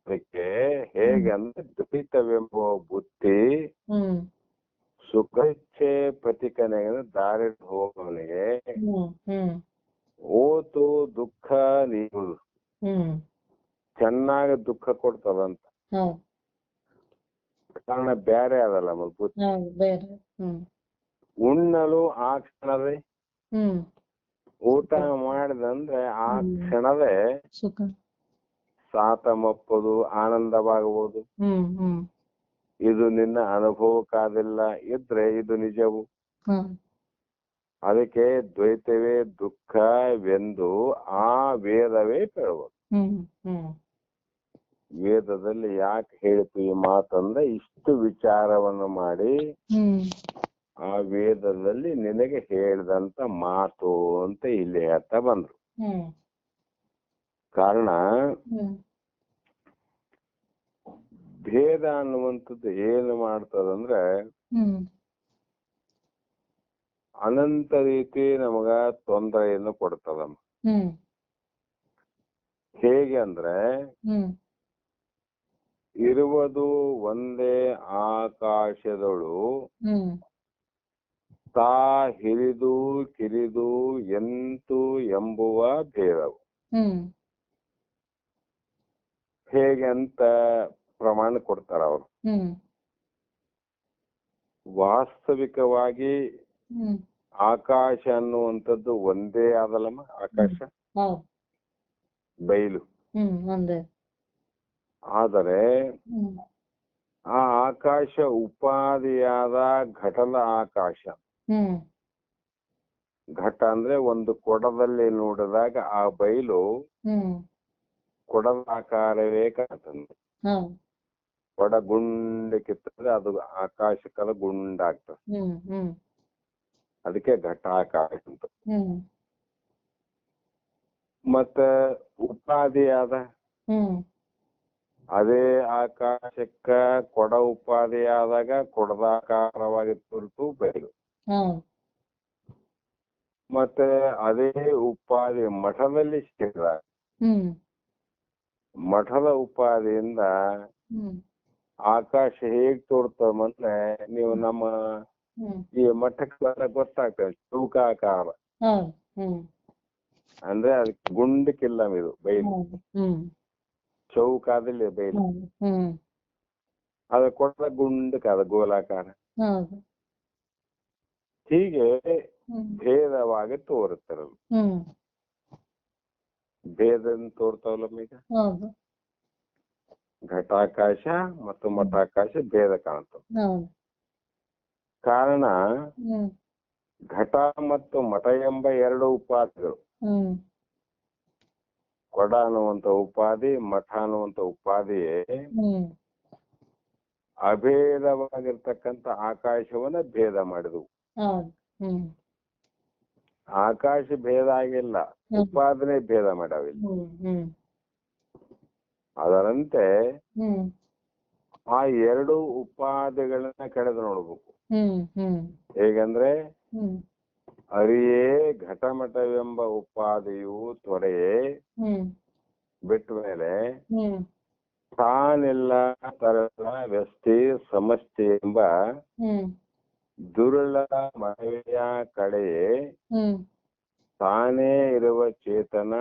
ಅದಕ್ಕೆ ಹೇಗೆ ಅಂದ್ರೆ ದ್ವೈತವೆಂಬ ಬುದ್ಧಿ ಸುಖಿಚ್ಛೆ ಪ್ರತಿಕನೆಗೆ ದಾರಿ ಹೋಗೋನಿಗೆ ಓತು ದುಃಖ ನೀಡುವುದು ಚೆನ್ನಾಗಿ ದುಃಖ ಕೊಡ್ತದಂತ. ಕಾರಣ ಬೇರೆ ಅದಲ್ಲ ಬುದ್ಧಿ. ಉಣ್ಣಲು ಆ ಕ್ಷಣವೇ, ಊಟ ಮಾಡಿದಂದ್ರೆ ಆ ಕ್ಷಣವೇ ಸಾತಮಪ್ಪದು ಆನಂದವಾಗುವುದು. ಇದು ನಿನ್ನ ಅನುಭವಕ್ಕಾದಿಲ್ಲ ಇದ್ರೆ ಇದು ನಿಜವು. ಅದಕ್ಕೆ ದ್ವೈತವೇ ದುಃಖವೆಂದು ಆ ವೇದವೇ ಹೇಳುವುದು. ವೇದದಲ್ಲಿ ಯಾಕೆ ಹೇಳ್ತು ಈ ಮಾತಂದ್ರೆ, ಇಷ್ಟು ವಿಚಾರವನ್ನು ಮಾಡಿ ಆ ವೇದದಲ್ಲಿ ನಿನಗೆ ಹೇಳಿದಂತ ಮಾತು ಅಂತ ಇಲ್ಲಿ ಹೇಳ್ತಾ ಬಂದ್ರು. ಕಾರಣ ಭೇದ ಅನ್ನುವಂಥದ್ದು ಏನು ಮಾಡ್ತದಂದ್ರೆ, ಅನಂತ ರೀತಿ ನಮಗ ತೊಂದರೆಯನ್ನು ಕೊಡ್ತದಮ್ಮ. ಹೇಗೆ ಅಂದ್ರೆ, ಇರುವುದು ಒಂದೇ ಆಕಾಶದಳು ತಾ ಹಿರಿದು ಕಿರಿದು ಎಂತು ಎಂಬುವ ಭೇದವು. ಹೇಗೆ ಅಂತ ಪ್ರಮಾಣ ಕೊಡ್ತಾರ ಅವರು. ವಾಸ್ತವಿಕವಾಗಿ ಆಕಾಶ ಅನ್ನುವಂಥದ್ದು ಒಂದೇ ಆದಲ್ಲಮ್ಮ. ಆಕಾಶ ಬಯಲು. ಆದರೆ ಆ ಆಕಾಶ ಉಪಾದಿಯಾದ ಘಟದ ಆಕಾಶ. ಘಟ ಅಂದ್ರೆ ಒಂದು ಕೊಡದಲ್ಲಿ ನೋಡಿದಾಗ ಆ ಬಯಲು ಕೊಡದ ಆಕಾರವೇ ಕಾಣ್ತದೆ. ಕೊಡ ಗುಂಡಕ್ಕಿತ್ತಂದ್ರೆ ಅದು ಆಕಾಶಕ್ಕಲ್ಲ ಗುಂಡಾಗ್ತದೆ. ಅದಕ್ಕೆ ಘಟಾಕಾಶ ಅಂತ. ಮತ್ತೆ ಉಪಾದಿಯಾದ ಅದೇ ಆಕಾಶಕ್ಕ ಕೊಡ ಉಪಾದಿಯಾದಾಗ ಕೊಡದಾಕಾರವಾಗಿ ಹೊರತು ಬಯಲು. ಮತ್ತೆ ಅದೇ ಉಪಾದಿ ಮಠದಲ್ಲಿ ಸೇರಿದಾಗ ಮಠದ ಉಪಾದಿಯಿಂದ ಆಕಾಶ ಹೇಗ್ ತೋರ್ತದಂದ್ರೆ, ನೀವು ನಮ್ಮ ಈ ಮಠಕ್ಕೆ ಗೊತ್ತಾಗ್ತದೆ ಚೌಕಾಕಾರ ಅಂದ್ರೆ ಅದಕ್ಕೆ ಗುಂಡಕ್ಕಿಲ್ಲ ಇದು ಬಯಲು. ಚೌಕಾದಲ್ಲಿ ಬಯಲು ಅದು ಕೊಟ್ಟ ಗುಂಡಕ್ಕಾದ ಗೋಲಾಕಾರ. ಹೀಗೆ ಭೇದವಾಗಿ ತೋರುತ್ತಿರಲು ಭೇದ ತೋರ್ತಾವಲ್ಲ ಈಗ. ಘಟಾಕಾಶ ಮತ್ತು ಮಠಾಕಾಶ ಭೇದ ಕಾಣ್ತದೆ. ಕಾರಣ ಘಟ ಮತ್ತು ಮಠ ಎಂಬ ಎರಡು ಉಪಾದಿಗಳು. ಕೊಡ ಅನ್ನುವಂತ ಉಪಾಧಿ, ಮಠ ಅನ್ನುವಂತ ಉಪಾಧಿಯೇ ಅಭೇದವಾಗಿರ್ತಕ್ಕಂಥ ಆಕಾಶವನ್ನ ಭೇದ ಮಾಡಿದವು. ಆಕಾಶ ಭೇದ ಆಗಿಲ್ಲ, ಉಪಾದನೆ ಭೇದ ಮಾಡಾವಿಲ್ಲ. ಅದರಂತೆ ಆ ಎರಡು ಉಪಾಧಿಗಳನ್ನ ಕಳೆದು ನೋಡ್ಬೇಕು. ಹೇಗಂದ್ರೆ, ಅರಿಯೇ ಘಟಮಠವೆಂಬ ಉಪಾದಿಯು ತೊರೆಯೇ ಬಿಟ್ಟ ಮೇಲೆ ತಾನೆಲ್ಲ ತರದ ವ್ಯಸ್ತಿ ಸಮಷ್ಟಿ ಎಂಬ ದುರುಳ ಮನವಿಯ ಕಡೆಯೇ ತಾನೇ ಇರುವ ಚೇತನ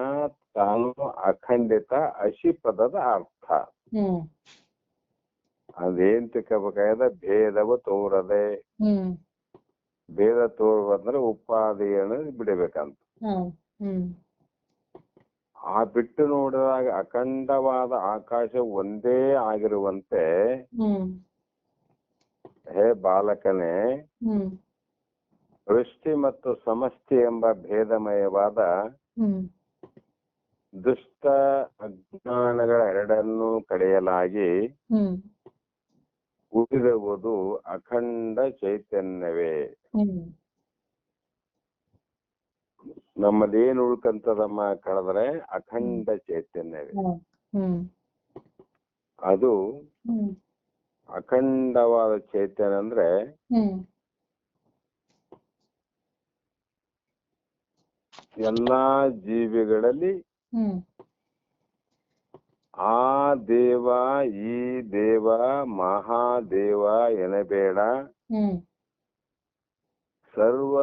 ತಾನು ಅಖಂಡಿತ ಅಶಿ ಪದದ ಅರ್ಥ. ಅದೇನ್ ತಿಕ್ಕಬೇಕಾದ ಭೇದವ ತೋರದೆ. ಭೇದ ತೋರುವಂದ್ರೆ ಉಪಾದಿಯನ್ನು ಬಿಡಬೇಕಂತ. ಆ ಬಿಟ್ಟು ನೋಡಿದಾಗ ಅಖಂಡವಾದ ಆಕಾಶ ಒಂದೇ ಆಗಿರುವಂತೆ, ಹೇ ಬಾಲಕನೇ, ವೃಷ್ಟಿ ಮತ್ತು ಸಮಷ್ಟಿ ಎಂಬ ಭೇದಮಯವಾದ ದುಷ್ಟ ಅಜ್ಞಾನಗಳ ಎರಡನ್ನೂ ಕಳೆಯಲಾಗಿ ಉಳಿದಿರುವುದು ಅಖಂಡ ಚೈತನ್ಯವೇ. ನಮ್ಮಲ್ಲಿ ಏನ್ ಉಳ್ಕಂತದಮ್ಮ ಕಳೆದ್ರೆ ಅಖಂಡ ಚೈತನ್ಯವೇ. ಅದು ಅಖಂಡವಾದ ಚೈತನ್ಯ ಅಂದ್ರೆ ಎಲ್ಲಾ ಜೀವಿಗಳಲ್ಲಿ ಆ ದೇವ ಈ ದೇವ ಮಹಾದೇವ ಎನಬೇಡ, ಸರ್ವ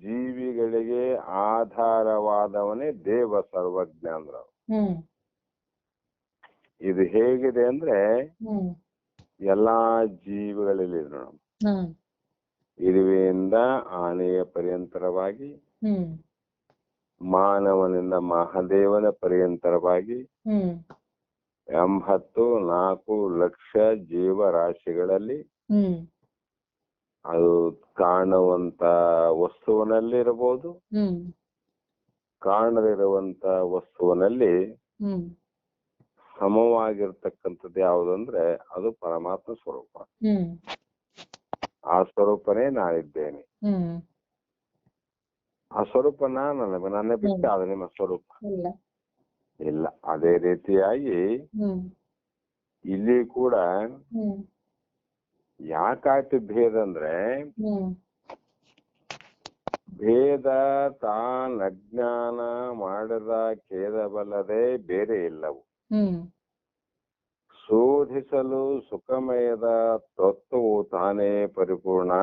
ಜೀವಿಗಳಿಗೆ ಆಧಾರವಾದವನೇ ದೇವ ಸರ್ವಜ್ಞ ಅಂದ್ರ. ಇದು ಹೇಗಿದೆ ಅಂದ್ರೆ ಎಲ್ಲಾ ಜೀವಿಗಳಲ್ಲಿ ಇರುವೆಯಿಂದ ಆನೆಯ ಪರ್ಯಂತರವಾಗಿ, ಮಾನವನಿಂದ ಮಹಾದೇವನ ಪರ್ಯಂತರವಾಗಿ 84 ಲಕ್ಷ ಜೀವರಾಶಿಗಳಲ್ಲಿ ಅದು ಕಾಣುವಂತ ವಸ್ತುವಿನಲ್ಲಿರಬಹುದು, ಕಾಣದಿರುವಂತ ವಸ್ತುವಿನಲ್ಲಿ ಸಮವಾಗಿರ್ತಕ್ಕಂಥದ್ದು ಯಾವುದಂದ್ರೆ ಅದು ಪರಮಾತ್ಮ ಸ್ವರೂಪ. ಆ ಸ್ವರೂಪನೇ ನಾನಿದ್ದೇನೆ. ಆ ಸ್ವರೂಪ ನನ್ನ ಬಿಟ್ಟು ಅದು ನಿಮ್ಮ ಸ್ವರೂಪ ಇಲ್ಲ. ಅದೇ ರೀತಿಯಾಗಿ ಇಲ್ಲಿ ಕೂಡ ಯಾಕಾಯ್ತು ಭೇದ ಅಂದ್ರೆ, ಭೇದ ತಾನಜ್ಞಾನ ಮಾಡದ ಖೇದವಲ್ಲದೆ ಬೇರೆ ಇಲ್ಲವು. ಶೋಧಿಸಲು ಸುಖಮಯದ ತತ್ವವು ತಾನೇ ಪರಿಪೂರ್ಣ.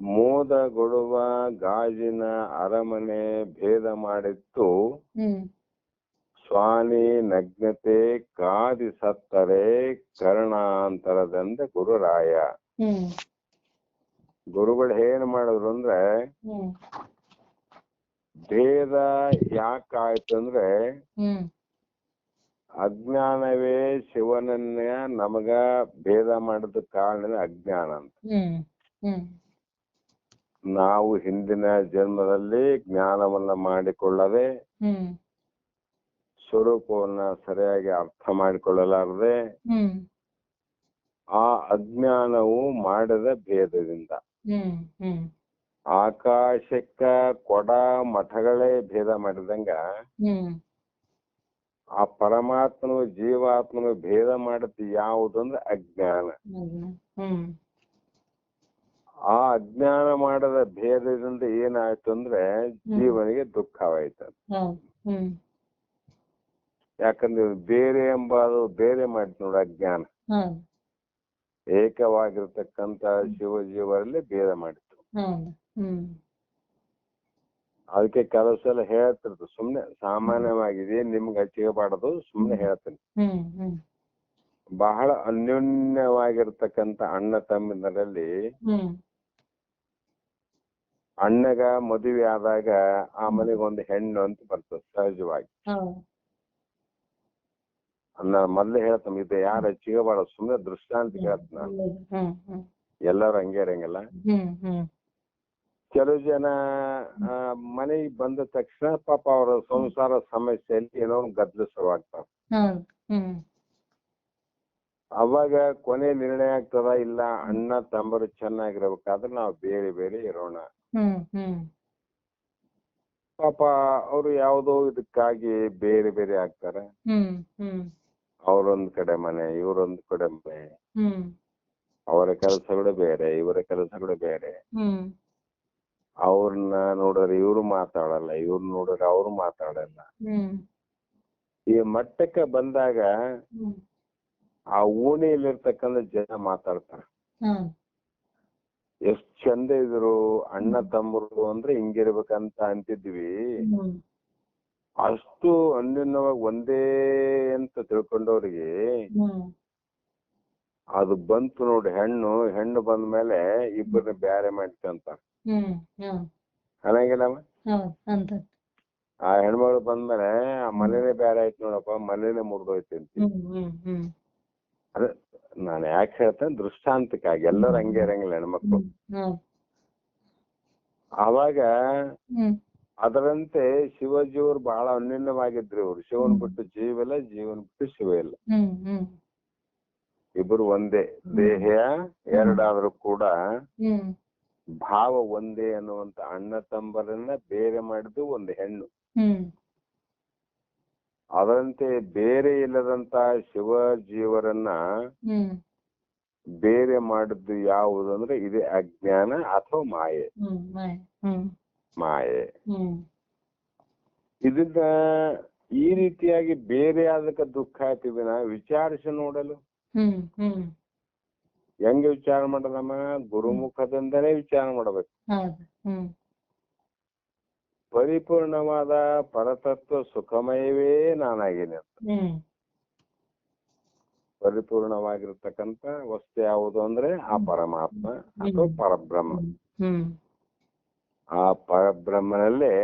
ಮೋದಗೊಡುವ ಗಾಜಿನ ಅರಮನೆ ಭೇದ ಮಾಡಿತ್ತು, ಸ್ವಾನಿ ನಗ್ನತೆ ಕಾದಿ ಸತ್ತರೆ ಕರ್ಣಾಂತರದಂದ ಗುರುರಾಯ. ಗುರುಗಳು ಏನ್ ಮಾಡಿದ್ರು ಅಂದ್ರೆ, ಭೇದ ಯಾಕಾಯ್ತು ಅಂದ್ರೆ ಅಜ್ಞಾನವೇ ಶಿವನನ್ನೇ ನಮಗ ಭೇದ ಮಾಡಿದ ಕಾರಣ ಅಜ್ಞಾನ ಅಂತ. ನಾವು ಹಿಂದಿನ ಜನ್ಮದಲ್ಲಿ ಜ್ಞಾನವನ್ನ ಮಾಡಿಕೊಳ್ಳದೆ, ಸ್ವರೂಪವನ್ನ ಸರಿಯಾಗಿ ಅರ್ಥ ಮಾಡಿಕೊಳ್ಳಲಾರದೆ, ಆ ಅಜ್ಞಾನವು ಮಾಡಿದ ಭೇದದಿಂದ ಆಕಾಶಕ್ಕ ಕೊಡ ಮಠಗಳೇ ಭೇದ ಮಾಡಿದಂಗ ಆ ಪರಮಾತ್ಮನು ಜೀವಾತ್ಮನು ಭೇದ ಮಾಡುತ್ತೆ ಯಾವುದಂದ್ರೆ ಅಜ್ಞಾನ. ಆ ಅಜ್ಞಾನ ಮಾಡದ ಭೇದದಿಂದ ಏನಾಯ್ತು ಅಂದ್ರೆ ಜೀವನಿಗೆ ದುಃಖವಾಯ್ತು. ಯಾಕಂದ್ರೆ ಬೇರೆ ಎಂಬುದು ಬೇರೆ ಮಾಡಿತು ನೋಡು ಅಜ್ಞಾನ. ಏಕವಾಗಿರ್ತಕ್ಕಂತ ಶಿವ ಜೀವರಲ್ಲಿ ಭೇದ ಮಾಡಿತು. ಅದಕ್ಕೆ ಕೆಲವು ಸಲ ಹೇಳ್ತಿರ್ತು, ಸುಮ್ನೆ ಸಾಮಾನ್ಯವಾಗಿದೆ ನಿಮ್ಗೆ ಹಚ್ಚಿಗಬಾರದು, ಸುಮ್ನೆ ಹೇಳ್ತೀನಿ. ಬಹಳ ಅನ್ಯೋನ್ಯವಾಗಿರ್ತಕ್ಕಂತ ಅಣ್ಣ ತಮ್ಮನಲ್ಲಿ ಅಣ್ಣಗ ಮದುವೆ ಆದಾಗ ಆ ಮನೆಗೊಂದು ಹೆಣ್ಣು ಅಂತ ಬರ್ತದೆ ಸಹಜವಾಗಿ. ಮೊದ್ಲೇ ಹೇಳ್ತಾನ, ಇದು ಯಾರು ಹಚ್ಚಿಗಬಾರದು, ಸುಮ್ನೆ ದೃಷ್ಟಾಂತ ಹೇಳ್ತ ನಾನು. ಎಲ್ಲರೂ ಹಂಗೆ ಇರಂಗಿಲ್ಲ. ಕೆಲವು ಜನ ಮನೆಗೆ ಬಂದ ತಕ್ಷಣ ಪಾಪ ಅವರ ಸಂಸಾರ ಸಮಸ್ಯೆಯಲ್ಲಿ ಏನೋ ಗದ್ದಲ ಶುರುವಾಗ್ತಾವ. ಅವಾಗ ಕೊನೆ ನಿರ್ಣಯ ಆಗ್ತದ, ಇಲ್ಲ ಅಣ್ಣ ತಮ್ಮರು ಚೆನ್ನಾಗಿರ್ಬೇಕಾದ್ರೆ ನಾವು ಬೇರೆ ಬೇರೆ ಇರೋಣ. ಪಾಪ ಅವರು ಯಾವುದೋ ಇದಕ್ಕಾಗಿ ಬೇರೆ ಬೇರೆ ಆಗ್ತಾರ. ಅವ್ರೊಂದ್ ಕಡೆ ಮನೆ, ಇವ್ರೊಂದ್ ಕಡೆ ಮನೆ, ಅವರ ಕೆಲಸಗಳು ಬೇರೆ, ಇವರ ಕೆಲಸಗಳು ಬೇರೆ. ಅವ್ರನ್ನ ನೋಡಿದ್ರೆ ಇವ್ರು ಮಾತಾಡಲ್ಲ, ಇವ್ರು ನೋಡಿದ್ರೆ ಅವ್ರು ಮಾತಾಡಲ್ಲ. ಈ ಮಟ್ಟಕ್ಕೆ ಬಂದಾಗ ಆ ಓಣಿಯಲ್ಲಿರ್ತಕ್ಕಂಥ ಜನ ಮಾತಾಡ್ತಾರ. ಎಷ್ಟ್ ಚಂದ ಇದ್ರು ಅಣ್ಣ ತಮ್ಮರು ಅಂದ್ರೆ ಹಿಂಗಿರ್ಬೇಕಂತ ಅಂತಿದ್ವಿ, ಅಷ್ಟು ಅನ್ಯೋನ್ಯವಾಗಿ ಒಂದೇ ಅಂತ ತಿಳ್ಕೊಂಡವ್ರಿಗೆ ಅದು ಬಂತು ನೋಡಿ ಹೆಣ್ಣು ಬಂದ ಮೇಲೆ ಇಬ್ಬರನ್ನ ಬ್ಯಾರೆ ಮಾಡ್ತಂತ ಅನ್ನಂಗಿಲ್ಲಮ್ಮ. ಆ ಹೆಣ್ಮಗಳು ಬಂದ್ಮೇಲೆ ಆ ಮನೇನೆ ಬ್ಯಾರೆ ಆಯ್ತು ನೋಡಪ್ಪ, ಮನೇನೆ ಮುರಿದೋಯ್ತು ಅಂತ. ಅದೇ ನಾನು ಯಾಕೆ ಹೇಳ್ತೇನೆ, ದೃಷ್ಟಾಂತಕ್ಕಾಗಿ. ಎಲ್ಲರೂ ಹಂಗೆ ಇರಂಗಿಲ್ಲ ಹೆಣ್ಮಕ್ಳು. ಅವಾಗ ಹ್ಮ್ ಅದರಂತೆ ಶಿವಜಿಯವರು ಬಹಳ ಅನ್ಯೋನ್ಯವಾಗಿದ್ರು. ಇವ್ರು ಶಿವನ್ ಬಿಟ್ಟು ಜೀವ ಇಲ್ಲ, ಜೀವನ್ ಬಿಟ್ಟು ಶಿವ ಇಲ್ಲ. ಹ್ಮ್ ಹ್ಮ್ ಇಬ್ರು ಒಂದೇ, ದೇಹ ಎರಡಾದ್ರೂ ಕೂಡ ಹ್ಮ್ ಭಾವ ಒಂದೇ ಅನ್ನುವಂತ ಅಣ್ಣ ತಮ್ಮರನ್ನ ಬೇರೆ ಮಾಡಿದ್ದು ಒಂದು ಹೆಣ್ಣು. ಹ್ಮ್ ಅದರಂತೆ ಬೇರೆ ಇಲ್ಲದಂತ ಶಿವ ಜೀವರನ್ನ ಹ್ಮ್ ಬೇರೆ ಮಾಡಿದ್ದು ಯಾವುದು ಅಂದ್ರೆ ಇದೇ ಅಜ್ಞಾನ ಅಥವಾ ಮಾಯೆ. ಮಾಯೆ ಇದನ್ನ ಈ ರೀತಿಯಾಗಿ ಬೇರೆ ಆದಕ್ಕೆ ದುಃಖ ಆಯ್ತೀವಿ ನಾ ವಿಚಾರಿಸಿ ನೋಡಲು. ಹೆಂಗೆ ವಿಚಾರ ಮಾಡೋದಮ್ಮ? ಗುರುಮುಖದಿಂದಲೇ ವಿಚಾರ ಮಾಡಬೇಕು. ಪರಿಪೂರ್ಣವಾದ ಪರತತ್ವ ಸುಖಮಯವೇ ನಾನಾಗೇನೆ ಅಂತ. ಪರಿಪೂರ್ಣವಾಗಿರ್ತಕ್ಕಂಥ ವಸ್ತು ಯಾವುದು ಅಂದ್ರೆ ಆ ಪರಮಾತ್ಮ ಅಥವಾ ಪರಬ್ರಹ್ಮ. ಆ ಪರಬ್ರಹ್ಮನಲ್ಲೇ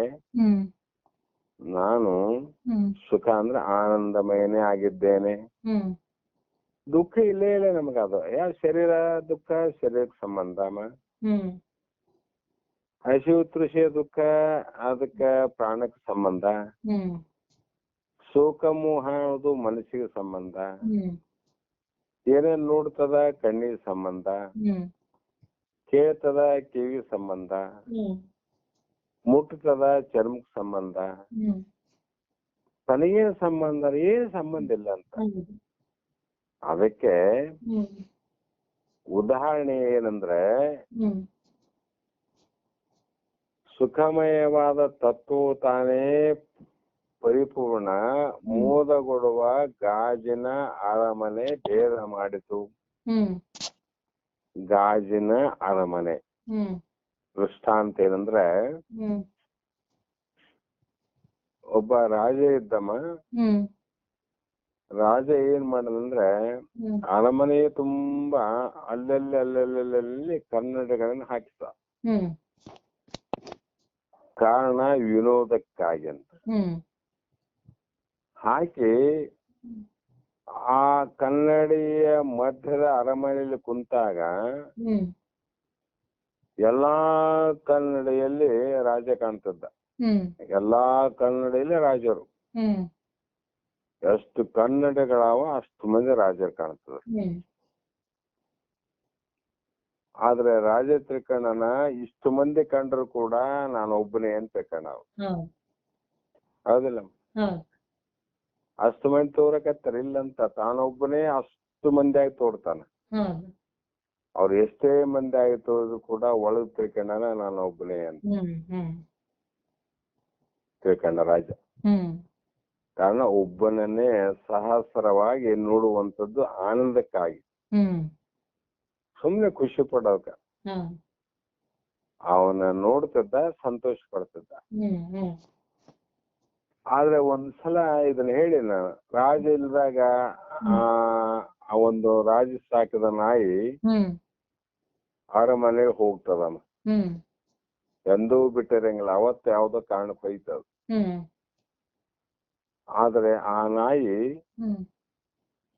ನಾನು ಸುಖ ಅಂದ್ರೆ ಆನಂದಮಯನೇ ಆಗಿದ್ದೇನೆ. ದುಃಖ ಇಲ್ಲೇ ಇಲ್ಲ ನಮಗದು. ಯಾವ ಶರೀರ ದುಃಖ ಶರೀರಕ್ಕೆ ಸಂಬಂಧ. ಹಸಿವು ತೃಷಿಯ ದುಃಖ ಅದಕ್ಕೆ ಪ್ರಾಣಕ್ಕೆ ಸಂಬಂಧ. ಶೋಕ ಮೋಹ ಅನ್ನೋದು ಮನಸ್ಸಿಗೆ ಸಂಬಂಧ. ಏನೇನ್ ನೋಡ್ತದ ಕಣ್ಣಿಗೆ ಸಂಬಂಧ, ಕೇಳ್ತದ ಕಿವಿಗೆ ಸಂಬಂಧ, ಮುಟ್ತದ ಚರ್ಮಕ್ಕೆ ಸಂಬಂಧ. ತನಗೇನ್ ಸಂಬಂಧ? ಏನ್ ಸಂಬಂಧ ಇಲ್ಲ ಅಂತ. ಅದಕ್ಕೆ ಉದಾಹರಣೆ ಏನಂದ್ರೆ ಸುಖಮಯವಾದ ತತ್ವವು ತಾನೇ ಪರಿಪೂರ್ಣ ಮೋದಗೊಡುವ ಗಾಜಿನ ಅರಮನೆ ಭೇದ ಮಾಡಿತು. ಗಾಜಿನ ಅರಮನೆ ದೃಷ್ಟಾಂತ ಏನಂದ್ರೆ ಒಬ್ಬ ರಾಜ ಇದ್ದಮ್ಮ. ರಾಜ ಏನ್ ಮಾಡದಂದ್ರೆ ಅರಮನೆ ತುಂಬಾ ಅಲ್ಲಲ್ಲಿ ಕನ್ನಡಿಗಳನ್ನ ಹಾಕಿದ. ಕಾರಣ ವಿನೋದಕ್ಕಾಗಿ ಅಂತ ಹಾಕಿ ಆ ಕನ್ನಡಿಯ ಮಧ್ಯದ ಅರಮನೆಯಲ್ಲಿ ಕುಂತಾಗ ಎಲ್ಲಾ ಕನ್ನಡಿಯಲ್ಲಿ ರಾಜ ಕಾಣ್ತಿದ್ದ. ಎಲ್ಲಾ ಕನ್ನಡಿಯಲ್ಲಿ ರಾಜರು. ಎಷ್ಟು ಕನ್ನಡಿಗಳವ ಅಷ್ಟು ಮಂದಿ ರಾಜರು ಕಾಣ್ತದ. ಆದ್ರೆ ರಾಜ ತಿಳ್ಕಣ್ಣನ ಇಷ್ಟು ಮಂದಿ ಕಂಡ್ರು ಕೂಡ ನಾನು ಒಬ್ಬನೇ ಅಂತ ತಿಳ್ಕಣ್ಣ. ಹೌದಿಲ್ಲ? ಅಷ್ಟು ಮಂದಿ ತೋರಕತ್ತಾರ ಇಲ್ಲಂತ, ತಾನೊಬ್ಬನೇ ಅಷ್ಟು ಮಂದಿಯಾಗಿ ತೋರ್ತಾನ. ಅವ್ರು ಎಷ್ಟೇ ಮಂದಿ ಆಗಿ ತೋರಿದ್ರು ಕೂಡ ಒಳಗ್ ತಿಳ್ಕೊಂಡಾನ ನಾನು ಒಬ್ಬನೇ ಅಂತ ತಿಳ್ಕೊಂಡ ರಾಜ. ಕಾರಣ ಒಬ್ಬನನ್ನೇ ಸಹಸ್ರವಾಗಿ ನೋಡುವಂಥದ್ದು ಆನಂದಕ್ಕಾಗಿ, ಸುಮ್ನೆ ಖುಷಿ ಪಡೋಕ. ಅವನ ನೋಡ್ತಿದ್ದ, ಸಂತೋಷ ಪಡ್ತಿದ್ದ. ಆದ್ರೆ ಒಂದ್ಸಲ ಇದನ್ನ ಹೇಳಿ ನಾನು, ರಾಜ ಇಲ್ದಾಗ ಆ ಒಂದು ರಾಜ ಸಾಕಿದ ನಾಯಿ ಅರಮನೆಗೆ ಹೋಗ್ತದಮ್ಮ. ಎಂದೂ ಬಿಟ್ಟಿರಂಗಿಲ್ಲ, ಅವತ್ತು ಯಾವ್ದೋ ಕಾರಣ ಕೊಯ್ತದ. ಆದ್ರೆ ಆ ನಾಯಿ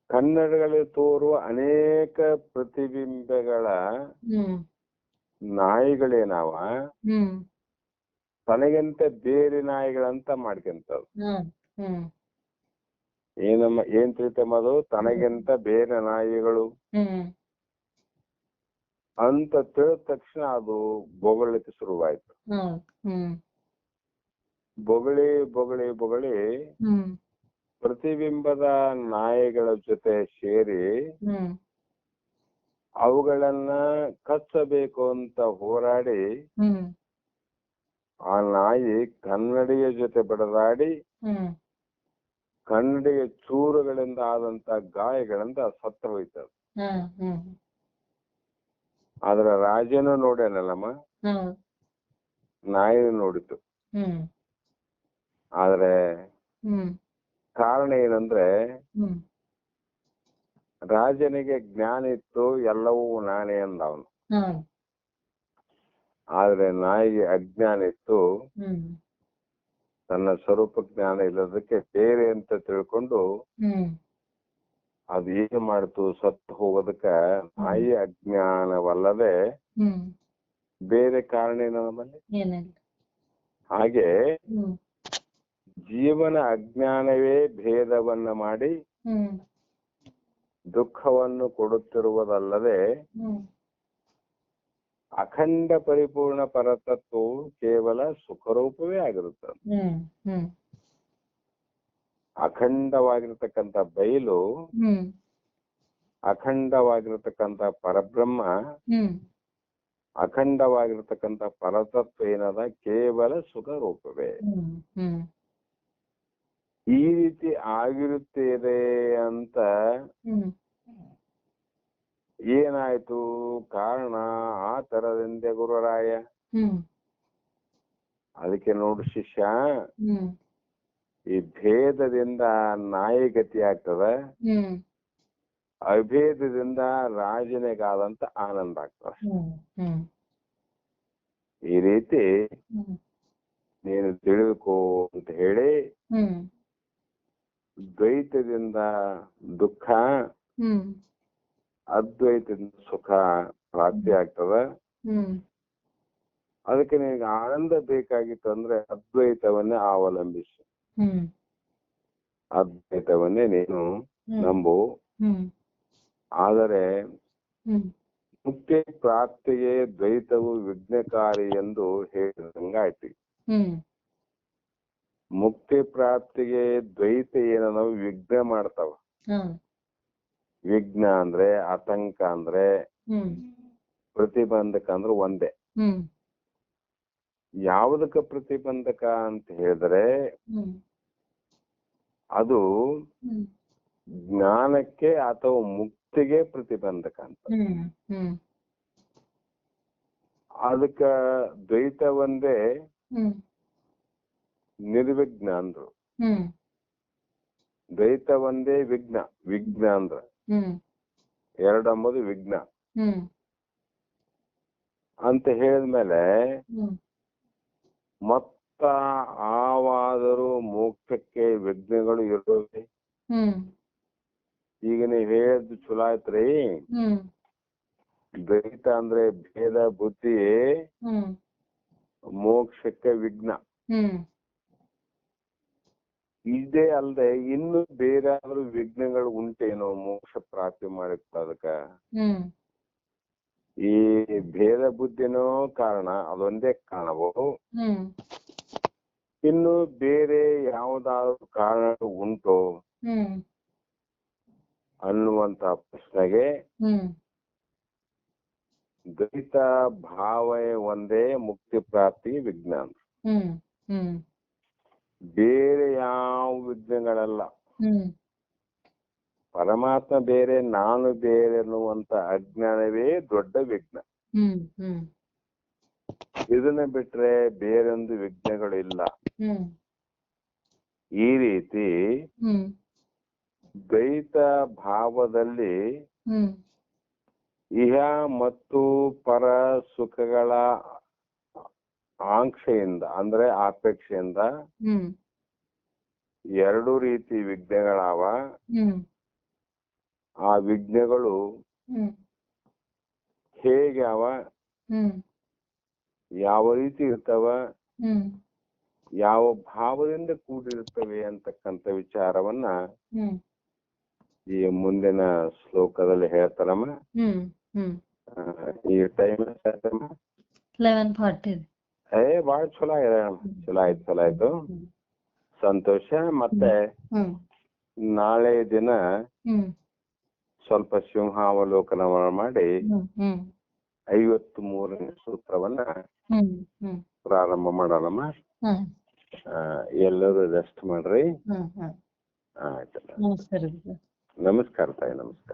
ಕನ್ನಡಗಳಲ್ಲಿ ತೋರುವ ಅನೇಕ ಪ್ರತಿಬಿಂಬಗಳ ನಾಯಿಗಳೇನಾವ ತನಗಿಂತ ಬೇರೆ ನಾಯಿಗಳಂತ ಮಾಡ್ಕೊಂತವ್. ಏನಮ್ಮ ಏನ್ ತಿಳಿತಮ್ಮ ಅದು? ತನಗಿಂತ ಬೇರೆ ನಾಯಿಗಳು ಅಂತ ತಿಳಿದ ತಕ್ಷಣ ಅದು ಬೊಗಳಿಕೆ ಶುರುವಾಯ್ತು. ಬೊಗಳಿ ಬೊಗಳಿ ಬೊಗಳಿ ಪ್ರತಿಬಿಂಬದ ನಾಯಿಗಳ ಜೊತೆ ಸೇರಿ ಅವುಗಳನ್ನ ಕಚ್ಚಬೇಕು ಅಂತ ಹೋರಾಡಿ ಆ ನಾಯಿ ಕನ್ನಡಿಯ ಜೊತೆ ಬಡದಾಡಿ ಕನ್ನಡಿಯ ಚೂರುಗಳಿಂದ ಆದಂತ ಗಾಯಗಳಿಂದ ಸತ್ತು ಹೋಯ್ತದ. ಆದ್ರ ರಾಜನು ನೋಡ್ಯಾನಲ್ಲಮ್ಮ, ನಾಯಿ ನೋಡಿತು. ಆದ್ರೆ ಕಾರಣ ಏನಂದ್ರೆ ರಾಜನಿಗೆ ಜ್ಞಾನ ಇತ್ತು, ಎಲ್ಲವೂ ನಾನೇ ಅಂದ ಅವನು. ಆದ್ರೆ ನಾಯಿಗೆ ಅಜ್ಞಾನ ಇತ್ತು, ತನ್ನ ಸ್ವರೂಪ ಜ್ಞಾನ ಇಲ್ಲದಕ್ಕೆ ಬೇರೆ ಅಂತ ತಿಳ್ಕೊಂಡು ಅದು ಏನ್ ಮಾಡ್ತು, ಸತ್ತು ಹೋಗೋದಕ್ಕ ನಾಯಿ ಅಜ್ಞಾನವಲ್ಲದೆ ಬೇರೆ ಕಾರಣ ಏನು ನಮ್ಮಲ್ಲಿ? ಏನಿಲ್ಲ. ಹಾಗೆ ಹ್ಮ್ ಜೀವನ ಅಜ್ಞಾನವೇ ಭೇದವನ್ನ ಮಾಡಿ ಹ್ಮ್ ದುಃಖವನ್ನು ಕೊಡುತ್ತಿರುವುದಲ್ಲದೆ ಹ್ಮ್ ಅಖಂಡ ಪರಿಪೂರ್ಣ ಪರತತ್ವವು ಕೇವಲ ಸುಖರೂಪವೇ ಆಗಿರುತ್ತದೆ. ಹ್ಮ್ ಹ್ಮ್ ಅಖಂಡವಾಗಿರ್ತಕ್ಕಂಥ ಬಯಲು, ಹ್ಮ್ ಅಖಂಡವಾಗಿರ್ತಕ್ಕಂಥ ಪರಬ್ರಹ್ಮ, ಹ್ಮ್ ಅಖಂಡವಾಗಿರ್ತಕ್ಕಂಥ ಪರತತ್ವ ಏನದ ಕೇವಲ ಸುಖ ರೂಪವೇ. ಹ್ಮ್ ಹ್ಮ್ ಈ ರೀತಿ ಆಗಿರುತ್ತದೆ ಅಂತ ಹ್ಮ್ ಏನಾಯ್ತು ಕಾರಣ ಆ ತರದಿಂದ ಗುರುರಾಯ? ಹ್ಮ್ ಅದಕ್ಕೆ ನೋಡು ಶಿಷ್ಯ, ಹ್ಮ್ ಈ ಭೇದದಿಂದ ನಾಯಿಗತಿ ಆಗ್ತದ, ಹ್ಮ್ ಅಭೇದದಿಂದ ರಾಜನಿಗಾದಂತ ಆನಂದ ಆಗ್ತದ. ಹ್ಮ್ ಹ್ಮ್ ಈ ರೀತಿ ಹ್ಮ್ ನೀನು ತಿಳಿದುಕೋ ಅಂತ ಹೇಳಿ ಹ್ಮ್ ದ್ವೈತದಿಂದ ದುಃಖ, ಹ್ಮ್ ಅದ್ವೈತದಿಂದ ಸುಖ ಪ್ರಾಪ್ತಿ ಆಗ್ತದ. ಹ್ಮ್ ಅದಕ್ಕೆ ನಿನಗೆ ಆನಂದ ಬೇಕಾಗಿತ್ತು ಅಂದ್ರೆ ಅದ್ವೈತವನ್ನೇ ಅವಲಂಬಿಸು, ಹ್ಮ್ ಅದ್ವೈತವನ್ನೇ ನೀನು ನಂಬು. ಹ್ಮ್ ಆದರೆ ಹ್ಮ್ ಮುಕ್ತಿ ಪ್ರಾಪ್ತಿಗೆ ದ್ವೈತವು ವಿಘ್ನಕಾರಿ ಎಂದು ಹೇಳಿದಂಗಾಯ್ತು. ಹ್ಮ್ ಮುಕ್ತಿ ಪ್ರಾಪ್ತಿಗೆ ದ್ವೈತ ಏನೋ ವಿಘ್ನ ಮಾಡ್ತಾವ. ಹ್ಮ್ ವಿಘ್ನ ಅಂದ್ರೆ ಆತಂಕ ಅಂದ್ರೆ ಹ್ಮ್ ಪ್ರತಿಬಂಧಕ ಅಂದ್ರೆ ಒಂದೇ. ಹ್ಮ್ ಯಾವುದಕ್ಕ ಪ್ರತಿಬಂಧಕ ಅಂತ ಹೇಳಿದ್ರೆ ಹ್ಮ್ ಅದು ಹ್ಮ್ ಜ್ಞಾನಕ್ಕೆ ಅಥವಾ ಮುಕ್ತಿಗೆ ಪ್ರತಿಬಂಧಕ ಅಂತ. ಹ್ಮ್ ಹ್ಮ್ ಅದಕ್ಕ ದ್ವೈತ ಒಂದೇ ಹ್ಮ್ ನಿರ್ವಿಘ್ನ ಅಂದ್ರು. ಹ್ಮ್ ದ್ವೈತ ಒಂದೇ ವಿಘ್ನ, ವಿಘ್ನ ಅಂದ್ರ ಹ್ಮ್ ಎರಡಂಬುದು ವಿಘ್ನ ಹ್ಮ್ ಅಂತ ಹೇಳಿದ್ಮೇಲೆ ಹ್ಮ್ ಮತ್ತ ಆವಾದರೂ ಮೋಕ್ಷಕ್ಕೆ ವಿಘ್ನಗಳು ಇರುತ್ತವೆ. ಹ್ಮ್ ಈಗ ನೀವ್ ಹೇಳಿದ್ದು ಚಲೋ ಆಯ್ತ್ರಿ. ಹ್ಮ್ ದ್ವೈತ ಅಂದ್ರೆ ಭೇದ ಬುದ್ಧಿ, ಹ್ಮ್ ಮೋಕ್ಷಕ್ಕೆ ವಿಘ್ನ. ಹ್ಮ್ ಇದೇ ಅಲ್ಲದೆ ಇನ್ನು ಬೇರೆ ಆದ್ರೂ ವಿಘ್ನಗಳು ಉಂಟೇನೋ ಮೋಕ್ಷ ಪ್ರಾಪ್ತಿ ಮಾಡಿಕೊಳ್ಳೋದಕ್ಕ? ಹ್ಮ್ ಈ ಭೇದ ಬುದ್ಧಿನೋ ಕಾರಣ, ಅದೊಂದೇ ಕಾರಣವೋ ಹ್ಮ್ ಇನ್ನು ಬೇರೆ ಯಾವುದಾದ್ರು ಕಾರಣ ಉಂಟೋ ಹ್ಮ್ ಅನ್ನುವಂತ ಪ್ರಶ್ನೆಗೆ ಹ್ಮ್ ದ್ವೈತ ಭಾವ ಒಂದೇ ಮುಕ್ತಿ ಪ್ರಾಪ್ತಿ ವಿಜ್ಞಾನ. ಹ್ಮ್ ಹ್ಮ್ ಬೇರೆ ಯಾವ ವಿಘ್ನಗಳಲ್ಲ. ಹ್ಮ್ ಪರಮಾತ್ಮ ಬೇರೆ, ನಾನು ಬೇರೆ ಅನ್ನುವಂತ ಅಜ್ಞಾನವೇ ದೊಡ್ಡ ವಿಘ್ನ. ಹ್ಮ್ ಹ್ಮ್ ಇದನ್ನ ಬಿಟ್ರೆ ಬೇರೊಂದು ವಿಘ್ನಗಳು ಇಲ್ಲ. ಹ್ಮ್ ಈ ರೀತಿ ಹ್ಮ್ ದ್ವೈತ ಭಾವದಲ್ಲಿ ಹ್ಮ್ ಇಹ ಮತ್ತು ಪರ ಸುಖಗಳ ಆಂಕ್ಷೆಯಿಂದ ಅಂದ್ರೆ ಅಪೇಕ್ಷೆಯಿಂದ ಹ್ಮ್ ಎರಡು ರೀತಿ ವಿಘ್ನಗಳಾವ. ಹ್ಮ್ ಆ ವಿಘ್ನಗಳು ಹ್ಮ್ ಹೇಗೆ ಅವ, ಹ್ಮ್ ಯಾವ ರೀತಿ ಇರ್ತಾವ, ಹ್ಮ್ ಯಾವ ಭಾವದಿಂದ ಕೂಡಿರುತ್ತವೆ ಅಂತಕ್ಕಂಥ ವಿಚಾರವನ್ನ ಹ್ಮ್ ಈ ಮುಂದಿನ ಶ್ಲೋಕದಲ್ಲಿ ಹೇಳ್ತಾರಮ್ಮ. ಹ್ಮ್ ಹ್ಮ್ ಈ ಟೈಮ್ 11:40. ಬಾಳ ಚಲೋ ಆಗಿದೆ. ಚಲೋ ಆಯ್ತು ಸಂತೋಷ. ಮತ್ತೆ ನಾಳೆ ದಿನ ಸ್ವಲ್ಪ ಸಿಂಹಾವಲೋಕನ ಮಾಡಿ 53ನೇ ಸೂತ್ರವನ್ನ ಪ್ರಾರಂಭ ಮಾಡೋಣಮ್ಮ. ಎಲ್ಲರೂ ರೆಸ್ಟ್ ಮಾಡ್ರಿ. ಆಯ್ತು. ನಮಸ್ಕಾರ. ನಮಸ್ಕಾರ ತಾಯಿ, ನಮಸ್ಕಾರ.